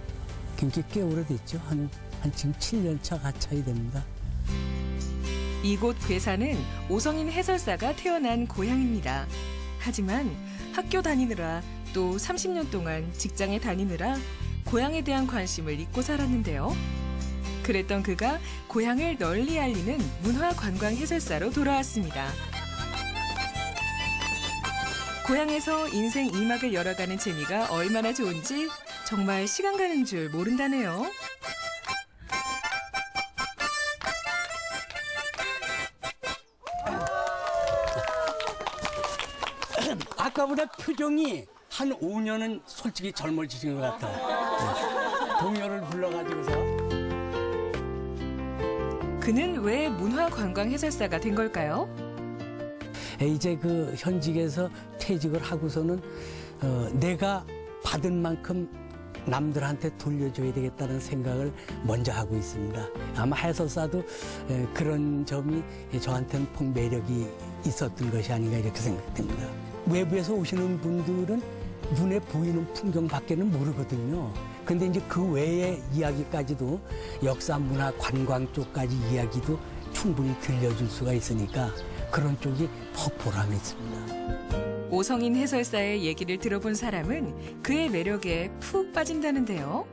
굉장히 꽤 오래됐죠. 한 지금 7년 차 가차이 됩니다. 이곳 괴산은 오성인 해설사가 태어난 고향입니다. 하지만 학교 다니느라 또 30년 동안 직장에 다니느라 고향에 대한 관심을 잊고 살았는데요. 그랬던 그가 고향을 널리 알리는 문화관광 해설사로 돌아왔습니다. 고향에서 인생 2막을 열어가는 재미가 얼마나 좋은지 정말 시간 가는 줄 모른다네요. 아까보다 표정이 한 5년은 솔직히 젊어지신 것 같아요. 동요를 불러가지고서. 그는 왜 문화관광 해설사가 된 걸까요? 이제 현직에서 퇴직을 하고서는 내가 받은 만큼 남들한테 돌려줘야 되겠다는 생각을 먼저 하고 있습니다. 아마 해설사도 그런 점이 저한테는 폭 매력이 있었던 것이 아닌가 이렇게 생각됩니다. 외부에서 오시는 분들은 눈에 보이는 풍경밖에는 모르거든요. 근데 이제 그 외의 이야기까지도 역사, 문화, 관광 쪽까지 이야기도 충분히 들려줄 수가 있으니까 그런 쪽이 더 보람이 있습니다. 오성인 해설사의 얘기를 들어본 사람은 그의 매력에 푹 빠진다는데요.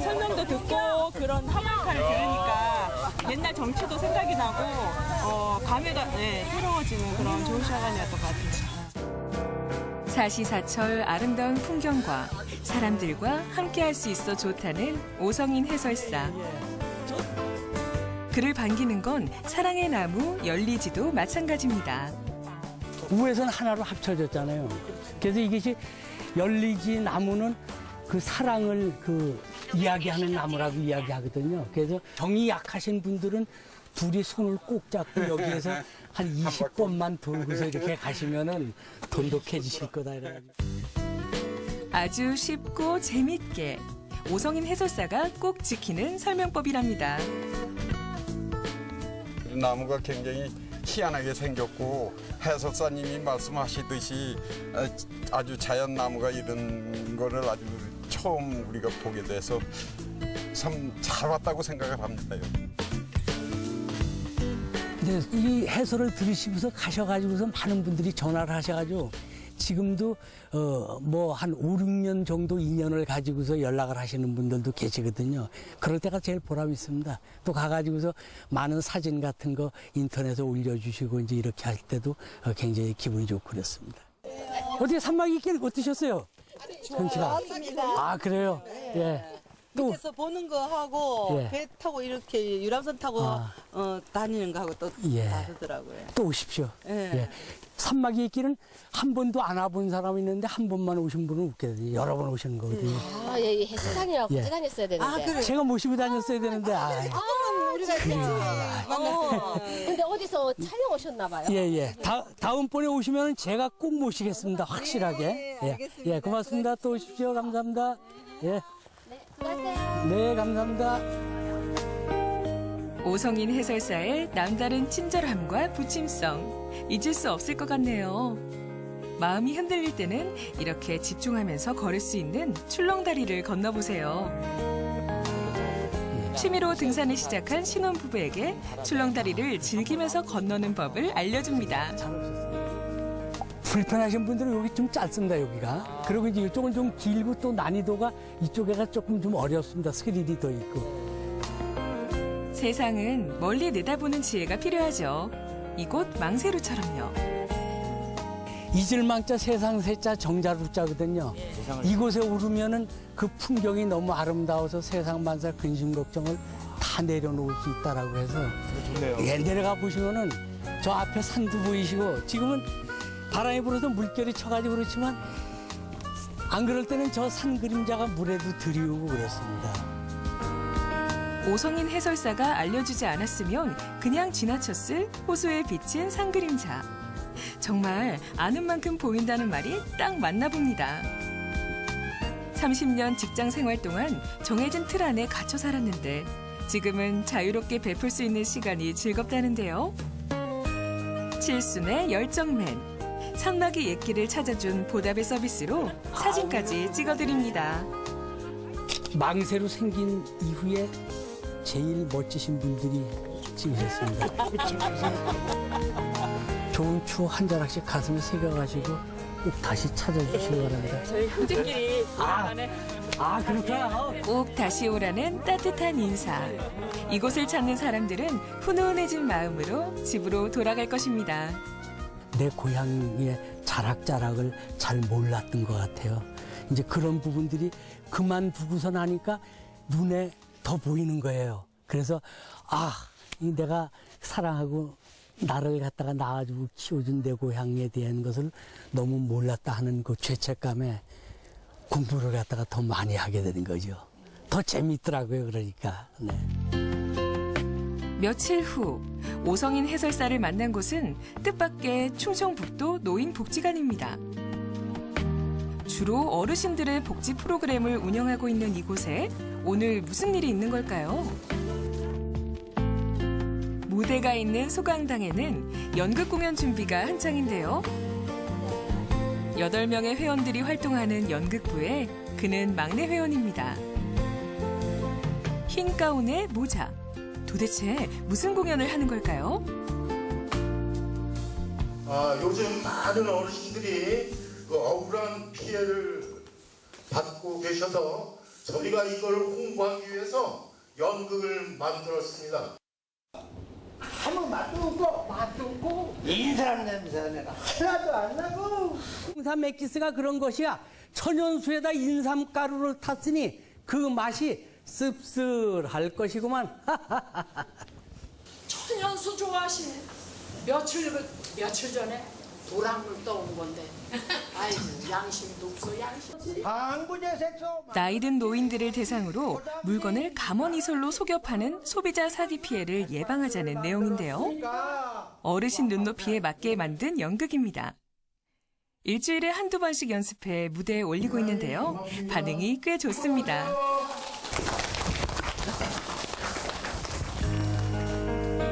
설명도 듣고 그런 화물카를 들으니까 옛날 정치도 생각이 나고 감회가 새로워지는 그런 좋은 시간이었던 것 같아요. 사시사철 아름다운 풍경과 사람들과 함께할 수 있어 좋다는 오성인 해설사. 그를 반기는 건 사랑의 나무 열리지도 마찬가지입니다. 우에서는 하나로 합쳐졌잖아요. 그래서 이것이 열리지 나무는 그 사랑을 이야기하는 나무라고 이야기하거든요. 그래서 정이 약하신 분들은 둘이 손을 꼭 잡고 여기에서 한 20번만 돌고서 이렇게 가시면은 돈독해지실 거다 이래가지고. 아주 쉽고 재밌게 오성인 해설사가 꼭 지키는 설명법이랍니다. 나무가 굉장히 희한하게 생겼고 해설사님이 말씀하시듯이 아주 자연나무가 이런 거를 아주 처음 우리가 보게 돼서 참 잘 왔다고 생각을 합니다. 근데 이 해설을 들으시고서 가셔가지고서 많은 분들이 전화를 하셔가지고 지금도 뭐 한 5, 6년 정도 인연을 가지고서 연락을 하시는 분들도 계시거든요. 그럴 때가 제일 보람 있습니다. 또 가가지고서 많은 사진 같은 거 인터넷에 올려주시고 이제 이렇게 할 때도 굉장히 기분이 좋고 그렇습니다. 어떻게 산막이 길 어떠셨어요? 경치가? 아 그래요? 예. 또 밑에서 보는 거 하고 예. 배 타고 이렇게 유람선 타고 다니는 거 하고 또 예. 다르더라고요. 또 오십시오. 예. 예. 산막이 길은 한 번도 안 와본 사람이 있는데 한 번만 오신 분은 없거든요. 여러 번 오시는 거거든요. 아, 예, 해수산이라고 예. 같이 다녔어야 되는데. 제가 모시고 다녔어야 되는데. 우리가 그래요. 근데 어디서 촬영 오셨나 봐요. 예. 다음번에 오시면 제가 꼭 모시겠습니다. 확실하게. 알겠습니다. 예, 고맙습니다. 또 오십시오. 감사합니다. 예. 네, 감사합니다. 오성인 해설사의 남다른 친절함과 부침성 잊을 수 없을 것 같네요. 마음이 흔들릴 때는 이렇게 집중하면서 걸을 수 있는 출렁다리를 건너보세요. 취미로 등산을 시작한 신혼부부에게 출렁다리를 즐기면서 건너는 법을 알려줍니다. 불편하신 분들은 여기 좀 짧습니다, 여기가. 그리고 이제 이쪽은 좀 길고 또 난이도가 이쪽에가 조금 좀 어렵습니다. 스릴이 더 있고. 세상은 멀리 내다보는 지혜가 필요하죠. 이곳 망세루처럼요. 이슬망자 세상 세자 정자루자거든요. 이곳에 오르면은 그 풍경이 너무 아름다워서 세상 만사 근심 걱정을 다 내려놓을 수 있다라고 해서 예, 내려가 보시면은 저 앞에 산도 보이시고 지금은 바람이 불어서 물결이 쳐가지고 그렇지만 안 그럴 때는 저 산 그림자가 물에도 들이우고 그랬습니다. 오성인 해설사가 알려주지 않았으면 그냥 지나쳤을 호수에 비친 산 그림자. 정말 아는 만큼 보인다는 말이 딱 맞나 봅니다. 30년 직장 생활 동안 정해진 틀 안에 갇혀 살았는데 지금은 자유롭게 베풀 수 있는 시간이 즐겁다는데요. 칠순의 열정맨. 산막이 옛길을 찾아준 보답의 서비스로 사진까지 찍어드립니다. 망새로 생긴 이후에 제일 멋지신 분들이 찍으셨습니다. 좋은 추억 한 자락씩 가슴에 새겨가시고 꼭 다시 찾아주시기 바랍니다. 저희 형제끼리 그렇구나. 꼭 다시 오라는 따뜻한 인사. 이곳을 찾는 사람들은 훈훈해진 마음으로 집으로 돌아갈 것입니다. 내 고향의 자락자락을 잘 몰랐던 것 같아요. 이제 그런 부분들이 그만두고서 나니까 눈에 더 보이는 거예요. 그래서 이 내가 사랑하고 나를 갖다가 낳아주고 키워준 내 고향에 대한 것을 너무 몰랐다 하는 그 죄책감에 공부를 갖다가 더 많이 하게 되는 거죠. 더 재밌더라고요, 그러니까. 네. 며칠 후 오성인 해설사를 만난 곳은 뜻밖의 충청북도 노인복지관입니다. 주로 어르신들의 복지 프로그램을 운영하고 있는 이곳에 오늘 무슨 일이 있는 걸까요? 무대가 있는 소강당에는 연극 공연 준비가 한창인데요. 8명의 회원들이 활동하는 연극부에 그는 막내 회원입니다. 흰 가운에 모자. 도대체 무슨 공연을 하는 걸까요? 요즘 많은 어르신들이 그 억울한 피해를 받고 계셔서 저희가 이걸 홍보하기 위해서 연극을 만들었습니다. 한번 맛도 인삼 냄새가 하나도 안 나고. 인삼 맥기스가 그런 것이야. 천연수에다 인삼가루를 탔으니 그 맛이 씁쓸할 것이구만. 천연수 좋아하시네. 며칠 전에 도랑물 떠온 건데. 아이고 양심도 없어 양심. 나이든 노인들을 대상으로 물건을 감언이설로 속여 파는 소비자 사기 피해를 예방하자는 내용인데요. 어르신 눈높이에 맞게 만든 연극입니다. 일주일에 한두 번씩 연습해 무대에 올리고 있는데요. 반응이 꽤 좋습니다.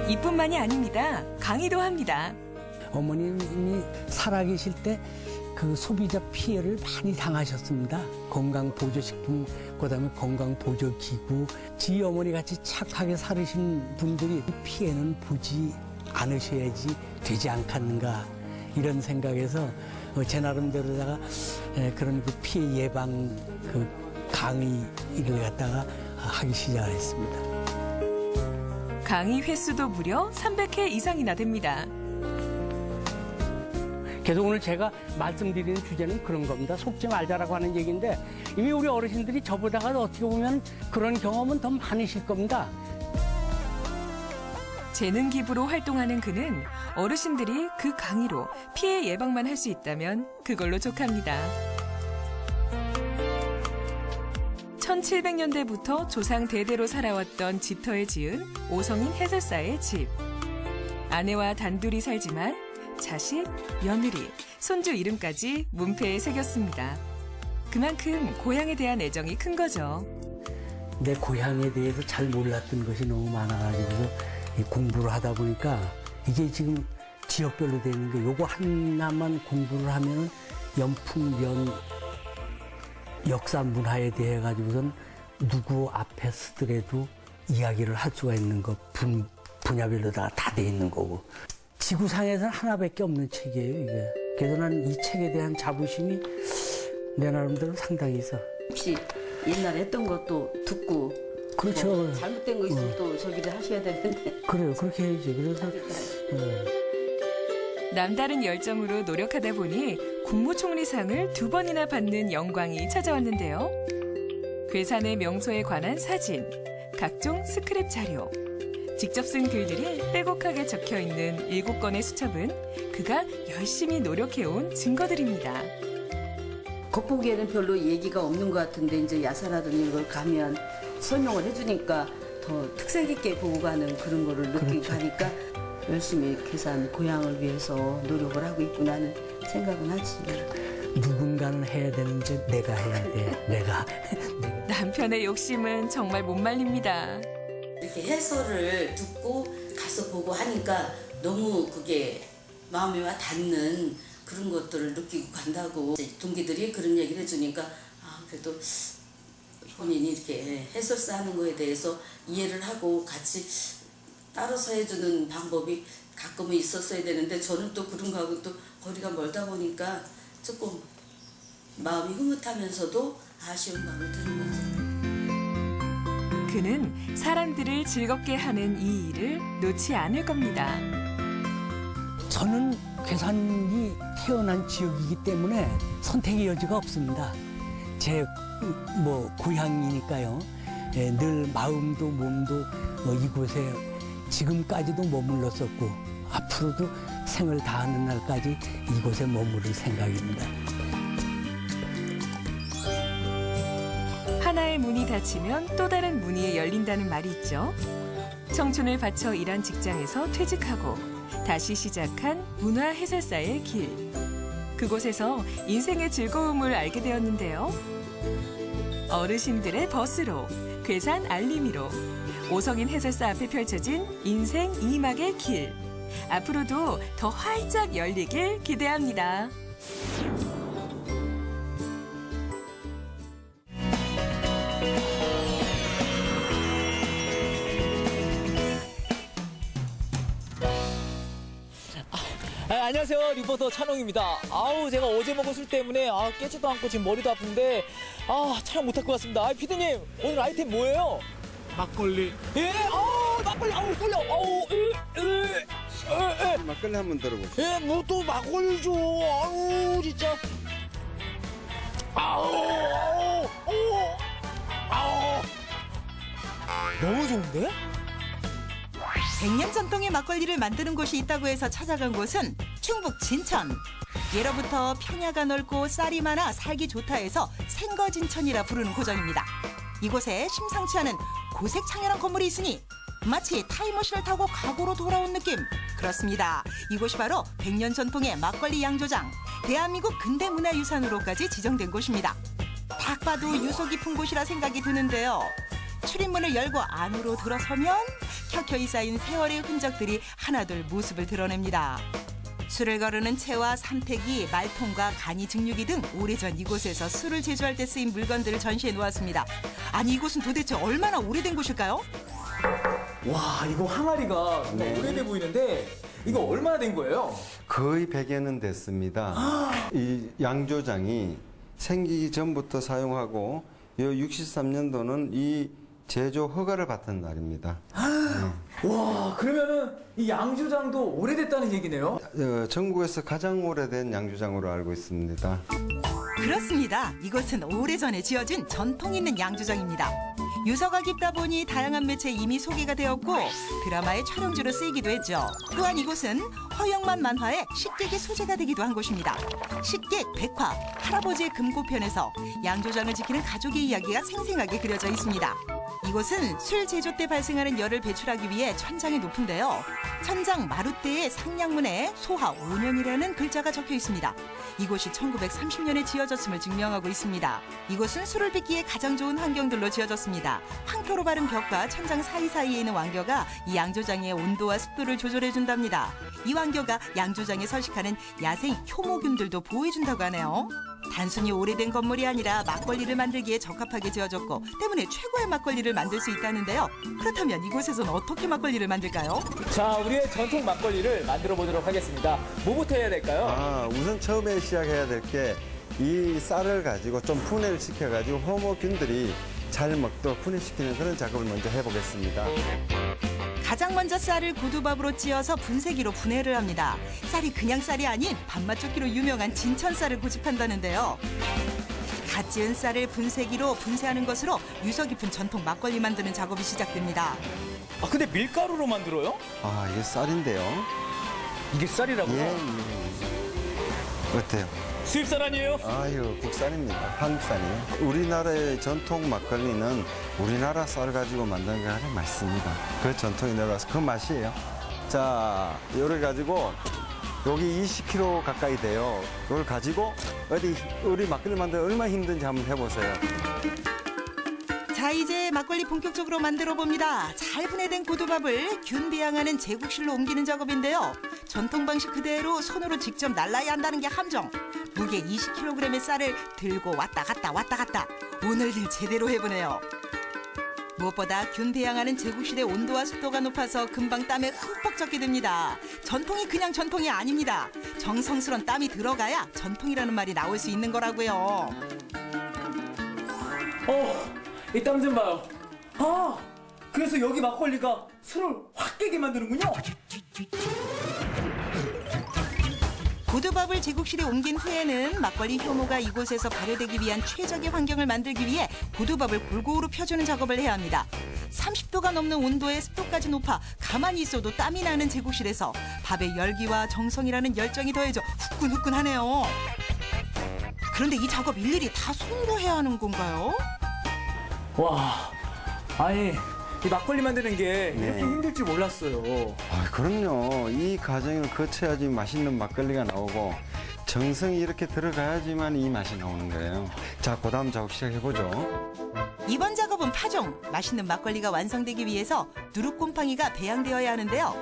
이뿐만이 아닙니다. 강의도 합니다. 어머님이 살아계실 때 그 소비자 피해를 많이 당하셨습니다. 건강보조식품, 그다음에 건강보조기구, 지 어머니 같이 착하게 살으신 분들이 피해는 보지 않으셔야지 되지 않겠는가 이런 생각에서 제 나름대로다가 그런 그 피해 예방 그 강의를 갖다가 하기 시작을 했습니다. 강의 횟수도 무려 300회 이상이나 됩니다. 그래서 오늘 제가 말씀드리는 주제는 그런 겁니다. 속지 말자라고 하는 얘기인데 이미 우리 어르신들이 저보다가 어떻게 보면 그런 경험은 더 많으실 겁니다. 재능 기부로 활동하는 그는 어르신들이 그 강의로 피해 예방만 할 수 있다면 그걸로 족합니다. 1700년대부터 조상 대대로 살아왔던 집터에 지은 오성인 해설사의 집. 아내와 단둘이 살지만 자식, 며느리, 손주 이름까지 문패에 새겼습니다. 그만큼 고향에 대한 애정이 큰 거죠. 내 고향에 대해서 잘 몰랐던 것이 너무 많아가지고 공부를 하다 보니까 이게 지금 지역별로 되는 게 요거 하나만 공부를 하면은 연풍면 역사 문화에 대해 가지고선 누구 앞에 쓰더라도 이야기를 할 수가 있는 거 분야별로다가 다 돼 있는 거고. 지구상에서는 하나밖에 없는 책이에요, 이게. 그래서 난 이 책에 대한 자부심이 내 나름대로 상당히 있어. 혹시 옛날에 했던 것도 듣고 그렇죠. 뭐 잘못된 거 있으면 또 저기를 하셔야 되는데. 그래요. 그렇게 해야지. 그래서 남다른 열정으로 노력하다 보니 국무총리상을 2번이나 받는 영광이 찾아왔는데요. 괴산의 명소에 관한 사진, 각종 스크랩 자료, 직접 쓴 글들이 빼곡하게 적혀 있는 7권의 수첩은 그가 열심히 노력해온 증거들입니다. 겉보기에는 별로 얘기가 없는 것 같은데 이제 야사라든지 이걸 가면 설명을 해주니까 더 특색 있게 보고 가는 그런 거를 느끼고 가니까 열심히 괴산 고향을 위해서 노력을 하고 있구나는 생각은 하지. 누군가는 해야 되는데 내가 해야 돼. 내가. 남편의 욕심은 정말 못 말립니다. 이렇게 해설을 듣고 가서 보고 하니까 너무 그게 마음에 와 닿는 그런 것들을 느끼고 간다고 동기들이 그런 얘기를 해주니까 그래도 본인이 이렇게 해설사 하는 거에 대해서 이해를 하고 같이 따라서 해주는 방법이 가끔은 있었어야 되는데 저는 또 그런 거하고 또 거리가 멀다 보니까 조금 마음이 흐뭇하면서도 아쉬운 마음이 드는 거죠. 그는 사람들을 즐겁게 하는 이 일을 놓지 않을 겁니다. 저는 괴산이 태어난 지역이기 때문에 선택의 여지가 없습니다. 제 고향이니까요. 늘 마음도 몸도 이곳에 지금까지도 머물렀었고 앞으로도 생을 다하는 날까지 이곳에 머무를 생각입니다. 하나의 문이 닫히면 또 다른 문이 열린다는 말이 있죠. 청춘을 바쳐 일한 직장에서 퇴직하고 다시 시작한 문화해설사의 길. 그곳에서 인생의 즐거움을 알게 되었는데요. 어르신들의 버스로, 괴산 알림이로, 오성인 해설사 앞에 펼쳐진 인생 2막의 길. 앞으로도 더 활짝 열리길 기대합니다. 안녕하세요. 리포터 찬홍입니다. 제가 어제 먹은 술 때문에 깨지도 않고 지금 머리도 아픈데 촬영 못할 것 같습니다. 피디님, 오늘 아이템 뭐예요? 막걸리. 예? 막걸리. 쏠려. 막걸리 한번 들어보세요. 예, 뭐 또 막걸리 줘. 진짜. 너무 좋은데? 100년 전통의 막걸리를 만드는 곳이 있다고 해서 찾아간 곳은 충북 진천. 예로부터 평야가 넓고 쌀이 많아 살기 좋다 해서 생거진천이라 부르는 고장입니다. 이곳에 심상치 않은 고색 창연한 건물이 있으니 마치 타임머신을 타고 과거로 돌아온 느낌. 그렇습니다. 이곳이 바로 100년 전통의 막걸리 양조장, 대한민국 근대문화유산으로까지 지정된 곳입니다. 딱 봐도 유서 깊은 곳이라 생각이 드는데요. 출입문을 열고 안으로 들어서면 켜켜이 쌓인 세월의 흔적들이 하나둘 모습을 드러냅니다. 술을 거르는 채와 삼태기, 말통과 간이, 증류기 등 오래전 이곳에서 술을 제조할 때 쓰인 물건들을 전시해 놓았습니다. 아니, 이곳은 도대체 얼마나 오래된 곳일까요? 와, 이거 항아리가 정말 오래돼 보이는데 이거 얼마나 된 거예요? 거의 100여 년 됐습니다. 이 양조장이 생기기 전부터 사용하고 63년도는 이 제조 허가를 받은 날입니다. 와, 그러면은 이 양조장도 오래됐다는 얘기네요? 전국에서 가장 오래된 양조장으로 알고 있습니다. 그렇습니다. 이곳은 오래전에 지어진 전통 있는 양조장입니다. 유서가 깊다 보니 다양한 매체에 이미 소개가 되었고 드라마의 촬영지로 쓰이기도 했죠. 또한 이곳은 허영만 만화의 식객의 소재가 되기도 한 곳입니다. 식객, 백화, 할아버지의 금고편에서 양조장을 지키는 가족의 이야기가 생생하게 그려져 있습니다. 이곳은 술 제조 때 발생하는 열을 배출하기 위해 천장이 높은데요. 천장 마룻대의 상량문에 소하 5년이라는 글자가 적혀 있습니다. 이곳이 1930년에 지어졌음을 증명하고 있습니다. 이곳은 술을 빚기에 가장 좋은 환경들로 지어졌습니다. 황토로 바른 벽과 천장 사이사이에 있는 왕겨가 이 양조장의 온도와 습도를 조절해준답니다. 이 왕겨가 양조장에 서식하는 야생 효모균들도 보호해준다고 하네요. 단순히 오래된 건물이 아니라 막걸리를 만들기에 적합하게 지어졌고 때문에 최고의 막걸리를 만들 수 있다는데요. 그렇다면 이곳에서는 어떻게 막걸리를 만들까요? 자, 우리의 전통 막걸리를 만들어 보도록 하겠습니다. 뭐부터 해야 될까요? 우선 처음에 시작해야 될 게 이 쌀을 가지고 좀 분해를 시켜가지고 호모균들이 잘 먹도록 분해시키는 그런 작업을 먼저 해보겠습니다. 가장 먼저 쌀을 고두밥으로 찧어서 분쇄기로 분해를 합니다. 쌀이 그냥 쌀이 아닌 밥맛좋기로 유명한 진천쌀을 고집한다는데요. 갓 지은 쌀을 분쇄기로 분쇄하는 것으로 유서 깊은 전통 막걸리 만드는 작업이 시작됩니다. 아, 근데 밀가루로 만들어요? 이게 쌀인데요. 이게 쌀이라고요? 예. 어때요? 수입산 아니에요? 아유, 국산입니다. 한국산이에요. 우리나라의 전통 막걸리는 우리나라 쌀 가지고 만든 게 가장 맛있습니다. 그 전통이 내려와서 그 맛이에요. 자, 요를 가지고 여기 20kg 가까이 돼요. 이걸 가지고 어디 우리 막걸리 만들기 얼마나 힘든지 한번 해보세요. 자, 이제 막걸리 본격적으로 만들어 봅니다. 잘 분해된 고두밥을 균 배양하는 제국실로 옮기는 작업인데요. 전통 방식 그대로 손으로 직접 날라야 한다는 게 함정. 무게 20kg의 쌀을 들고 왔다 갔다 오늘들 제대로 해보네요. 무엇보다 균 배양하는 제국실의 온도와 습도가 높아서 금방 땀에 흠뻑 젖게 됩니다. 전통이 그냥 전통이 아닙니다. 정성스런 땀이 들어가야 전통이라는 말이 나올 수 있는 거라고요. 이 땀 좀 봐요. 그래서 여기 막걸리가 술을 확 깨게 만드는군요. 고두밥을 제국실에 옮긴 후에는 막걸리 효모가 이곳에서 발효되기 위한 최적의 환경을 만들기 위해 고두밥을 골고루 펴주는 작업을 해야 합니다. 30도가 넘는 온도에 습도까지 높아 가만히 있어도 땀이 나는 제국실에서 밥의 열기와 정성이라는 열정이 더해져 후끈후끈하네요. 그런데 이 작업 일일이 다 손으로 해야 하는 건가요? 와, 아니 이 막걸리 만드는 게 이렇게 네. 힘들 줄 몰랐어요. 그럼요. 이 과정을 거쳐야지 맛있는 막걸리가 나오고 정성이 이렇게 들어가야지만 이 맛이 나오는 거예요. 자, 그 다음 작업 시작해보죠. 이번 작업은 파종. 맛있는 막걸리가 완성되기 위해서 누룩곰팡이가 배양되어야 하는데요.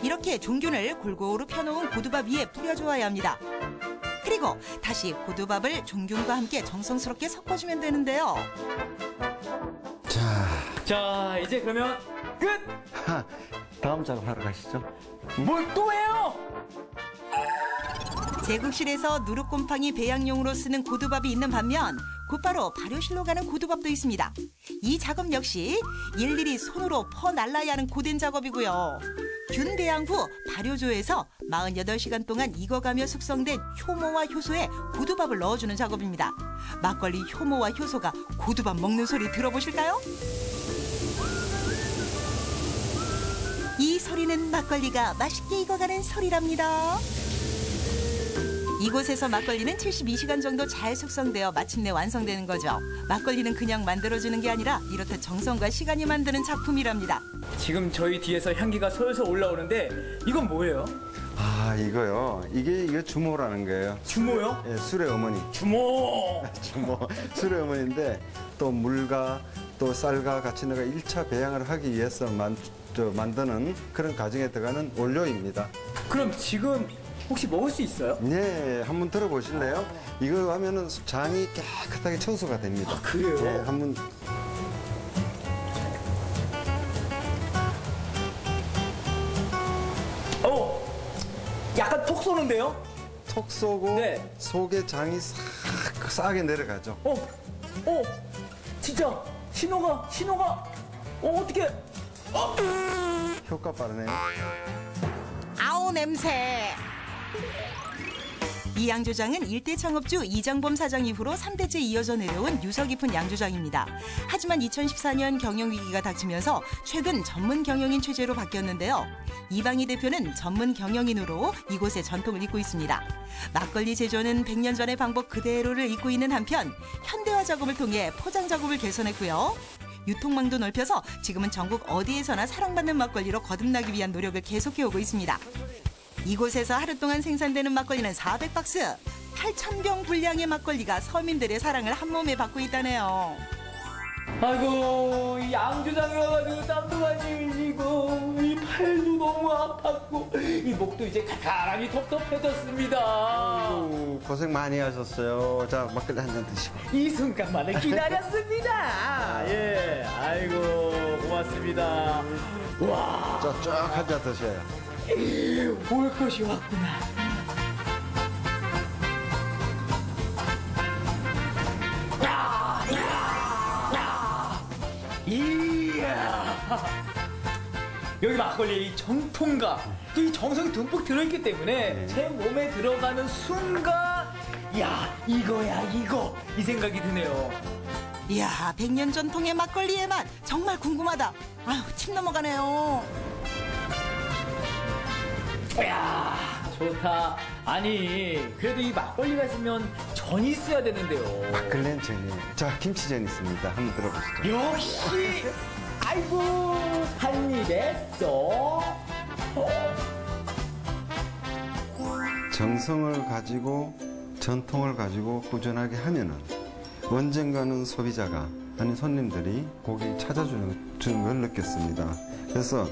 이렇게 종균을 골고루 펴놓은 고두밥 위에 뿌려주어야 합니다. 그리고 다시 고두밥을 종균과 함께 정성스럽게 섞어주면 되는데요. 자, 이제 그러면 끝! 다음 작업하러 가시죠. 뭘 또 해요? 제국실에서 누룩곰팡이 배양용으로 쓰는 고두밥이 있는 반면 곧바로 발효실로 가는 고두밥도 있습니다. 이 작업 역시 일일이 손으로 퍼 날라야 하는 고된 작업이고요. 균 배양 후 발효조에서 48시간 동안 익어가며 숙성된 효모와 효소에 고두밥을 넣어주는 작업입니다. 막걸리 효모와 효소가 고두밥 먹는 소리 들어보실까요? 이 소리는 막걸리가 맛있게 익어가는 소리랍니다. 이곳에서 막걸리는 72시간 정도 잘 숙성되어 마침내 완성되는 거죠. 막걸리는 그냥 만들어주는 게 아니라 이렇듯 정성과 시간이 만드는 작품이랍니다. 지금 저희 뒤에서 향기가 솔솔 올라오는데 이건 뭐예요? 이거요. 이게 주모라는 거예요. 주모요? 예, 술의 어머니. 주모! 술의 어머니인데 또 물과 또 쌀과 같이 내가 1차 배양을 하기 위해서 만드는 그런 과정에 들어가는 원료입니다. 그럼 지금 혹시 먹을 수 있어요? 네, 한번 들어보실래요? 이거 하면은 장이 깨끗하게 청소가 됩니다. 그래요? 네, 한번. 약간 톡 쏘는데요? 톡 쏘고 네. 속에 장이 싸게 내려가죠. 진짜 신호가 어떻게? 효과 빠르네요. 아우 냄새. 이 양조장은 일대 창업주 이장범 사장 이후로 3대째 이어져 내려온 유서 깊은 양조장입니다. 하지만 2014년 경영위기가 닥치면서 최근 전문 경영인 체제로 바뀌었는데요. 이방희 대표는 전문 경영인으로 이곳의 전통을 잇고 있습니다. 막걸리 제조는 100년 전의 방법 그대로를 잇고 있는 한편 현대화 작업을 통해 포장 작업을 개선했고요. 유통망도 넓혀서 지금은 전국 어디에서나 사랑받는 막걸리로 거듭나기 위한 노력을 계속해오고 있습니다. 이곳에서 하루 동안 생산되는 막걸리는 400박스, 8,000병 분량의 막걸리가 서민들의 사랑을 한 몸에 받고 있다네요. 아이고 이 양조장에 와가지고 땀도 많이 흘리고 이 팔도 너무 아팠고 이 목도 이제 가라니 텁텁해졌습니다. 아이고, 고생 많이 하셨어요. 자, 막걸리 한 잔 드시고. 이 순간만을 기다렸습니다. 예, 아이고 고맙습니다. 와, 자, 쫙 한 잔 드셔요. 올 것이 왔구나. 이야, 여기 막걸리 이 정통과 또 이 정성이 듬뿍 들어있기 때문에 제 몸에 들어가는 순간 야 이거야 이거 이 생각이 드네요. 이야, 100년 전통의 막걸리의 맛 정말 궁금하다. 아유, 침 넘어가네요. 이야 좋다. 아니 그래도 이 막걸리가 있으면 전이 있어야 되는데요. 막걸리는 전이에요. 자, 김치전 있습니다. 한번 들어보시죠. 역시 아이고 한 입에 쏙. 정성을 가지고 전통을 가지고 꾸준하게 하면은 언젠가는 소비자가 아니 손님들이 고기 찾아주는 걸 느꼈습니다. 그래서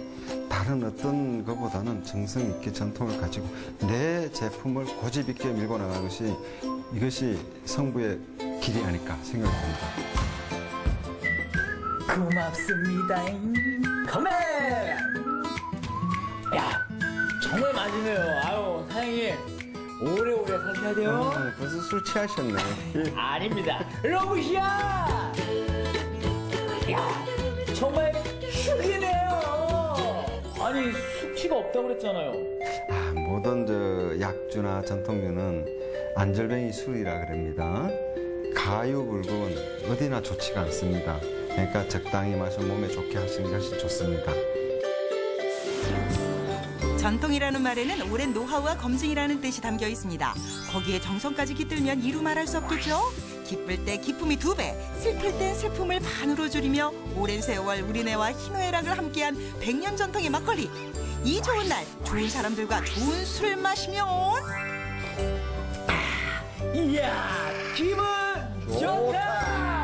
다른 어떤 것보다는 정성 있게 전통을 가지고 내 제품을 고집 있게 밀고 나가는 것이 이것이 성부의 길이 아닐까 생각합니다. 고맙습니다. 컴백. 야 정말 맛있네요. 아유 사장님 오래오래 사셔야 돼요. 벌써 술 취하셨네. 아닙니다. 러브샷. 야 정말 죽이네요. 아니 숙취가 없다고 그랬잖아요. 모든 약주나 전통주는 안절뱅이 술이라 그럽니다. 가유불급은 어디나 좋지가 않습니다. 그러니까 적당히 마셔 몸에 좋게 하시는 것이 좋습니다. 전통이라는 말에는 오랜 노하우와 검증이라는 뜻이 담겨 있습니다. 거기에 정성까지 깃들면 이루 말할 수 없겠죠? 기쁠 때 기쁨이 2배, 슬플 땐 슬픔을 반으로 줄이며 오랜 세월 우리네와 희노애락을 함께한 100년 전통의 막걸리. 이 좋은 날 좋은 사람들과 좋은 술을 마시면 이야 기분 좋다.